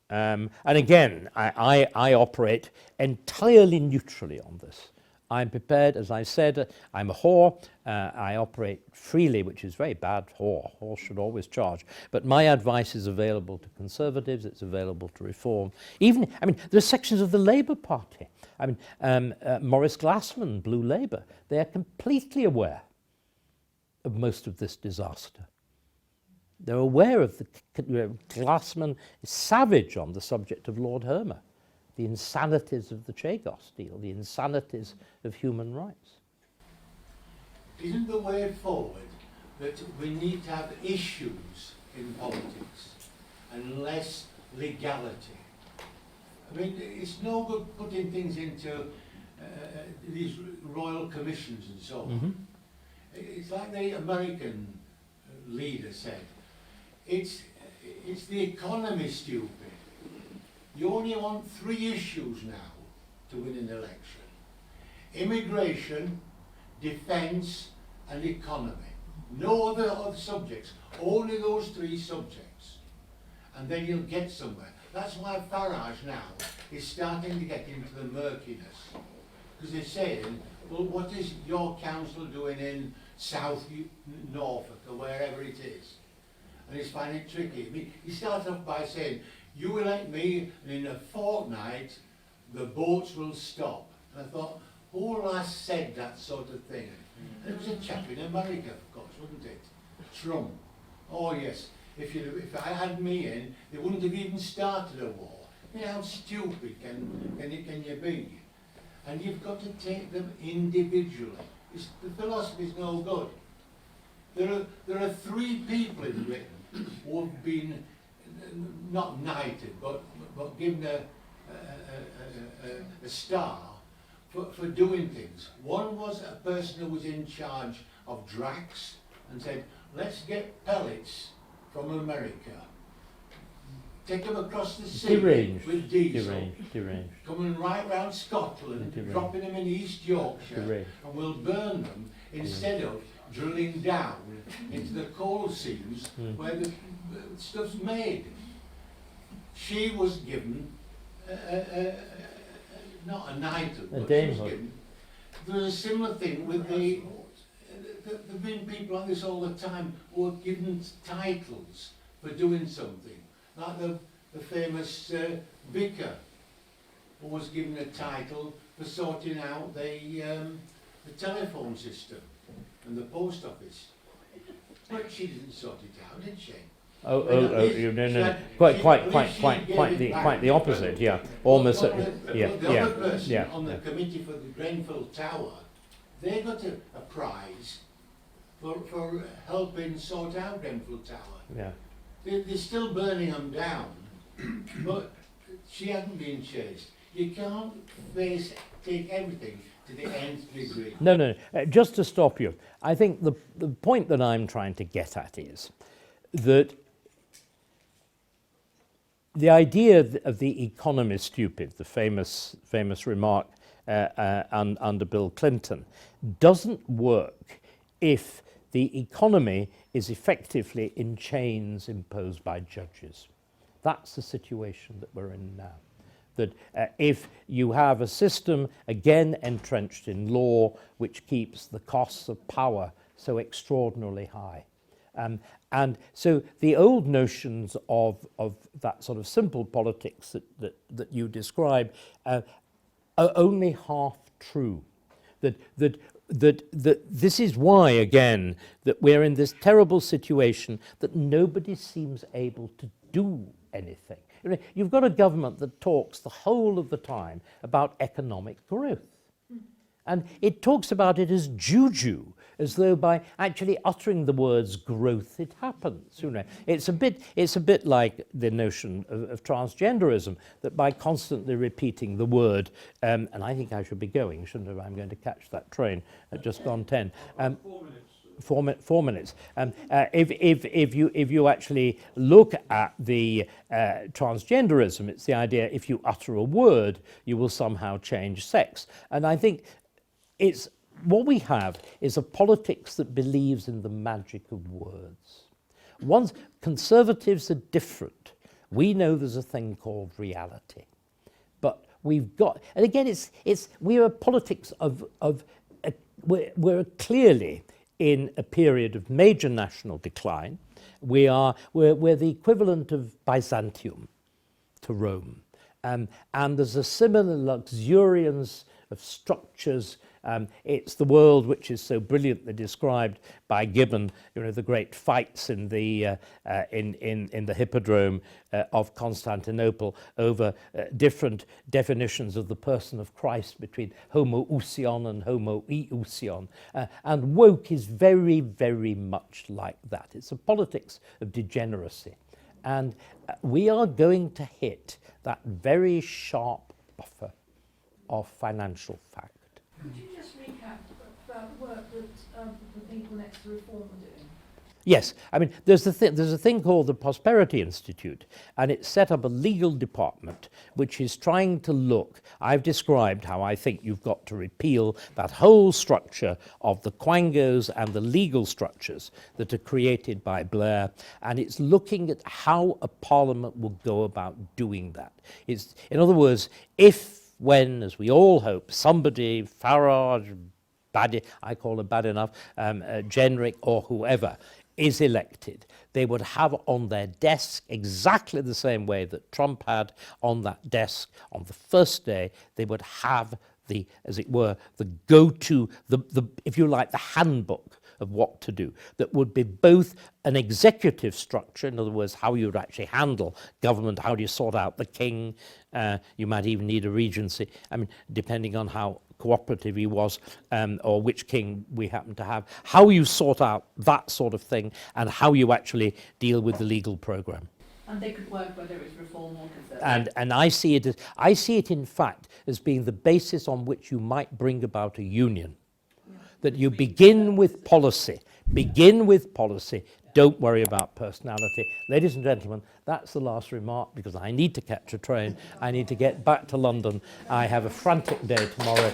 And again, I operate entirely neutrally on this. I'm prepared, as I said, I'm a whore. I operate freely, which is very bad. Whore should always charge. But my advice is available to Conservatives. It's available to Reform. Even, I mean, there are sections of the Labour Party. I mean, Maurice Glassman, Blue Labour, they are completely aware of most of this disaster. They're aware of Glassman is savage on the subject of Lord Hermer, the insanities of the Chagos deal, the insanities of human rights. Isn't the way forward that we need to have issues in politics and less legality? I mean, it's no good putting things into these royal commissions and so on. Mm-hmm. It's like the American leader said, it's the economy, stupid. You only want 3 issues now to win an election. Immigration, defence and economy. No other subjects, only those 3 subjects. And then you'll get somewhere. That's why Farage now is starting to get into the murkiness. Because they're saying, well, what is your council doing in South Norfolk or wherever it is? And he's finding it tricky. I mean, he starts off by saying, you elect me and in a fortnight the boats will stop. And I thought, who last said that sort of thing? And it was a chap in America, of course, wasn't it? Trump. Oh yes, if I had me in, they wouldn't have even started a war. You know, how stupid can you be? And you've got to take them individually. The philosophy is no good. There are 3 people in Britain who have been not knighted, but given a star for doing things. One was a person who was in charge of Drax and said, let's get pellets from America, take them across the sea with diesel, coming right round Scotland, dropping them in East Yorkshire, and we'll burn them instead of drilling down into the coal seams where the stuff's made. She was given not a knighthood, but she was given. There was a similar thing with there've been people like this all the time who are given titles for doing something, like the famous vicar who was given a title for sorting out the telephone system and the post office. But she didn't sort it out, did she? No. Quite the opposite. Yeah, almost. The other person on the committee for the Grenfell Tower, they got a prize for helping sort out Grenfell Tower. Yeah. They're still burning them down, but she hasn't been chased. You can't take everything to the nth degree. No. Just to stop you, I think the point that I'm trying to get at is that the idea of the economy is stupid, the famous remark under Bill Clinton, doesn't work if the economy is effectively in chains imposed by judges. That's the situation that we're in now. That if you have a system, again entrenched in law, which keeps the costs of power so extraordinarily high. And so the old notions of that sort of simple politics that you describe are only half true. That this is why, again, that we're in this terrible situation that nobody seems able to do anything. You know, you've got a government that talks the whole of the time about economic growth. And it talks about it as juju, as though by actually uttering the words growth, it happens. You know, it's a bit like the notion of transgenderism, that by constantly repeating the word, and I think I should be going, shouldn't I? I'm going to catch that train at just gone 10. 4 minutes. 4 minutes. If you actually look at the transgenderism, it's the idea if you utter a word, you will somehow change sex. And I think it's what we have is a politics that believes in the magic of words. Conservatives are different. We know there's a thing called reality, but we've got, and again, we're a politics we're clearly in a period of major national decline. We're the equivalent of Byzantium to Rome, and there's a similar luxuriance of structures. It's the world which is so brilliantly described by Gibbon. You know, the great fights in the hippodrome of Constantinople over different definitions of the person of Christ between homoousion and homoiousion. And woke is very, very much like that. It's a politics of degeneracy. And we are going to hit that very sharp buffer of financial fact. Could you just recap about the work that the people next to Reform are doing? Yes, I mean, there's a thing called the Prosperity Institute, and it's set up a legal department which is trying to look. I've described how I think you've got to repeal that whole structure of the quangos and the legal structures that are created by Blair, and it's looking at how a parliament will go about doing that. It's, in other words, when, as we all hope, somebody, Farage, I call him bad enough, Jenrick or whoever, is elected, they would have on their desk exactly the same way that Trump had on that desk on the first day. They would have the, as it were, the go-to, the if you like, the handbook of what to do. That would be both an executive structure, in other words, how you would actually handle government, how do you sort out the king, you might even need a regency, I mean, depending on how cooperative he was, or which king we happen to have, how you sort out that sort of thing, and how you actually deal with the legal programme. And they could work whether it's reform or conservative. And I see it in fact as being the basis on which you might bring about a union. That you begin with policy, don't worry about personality. Ladies and gentlemen, that's the last remark, because I need to catch a train. I need to get back to London. I have a frantic day tomorrow.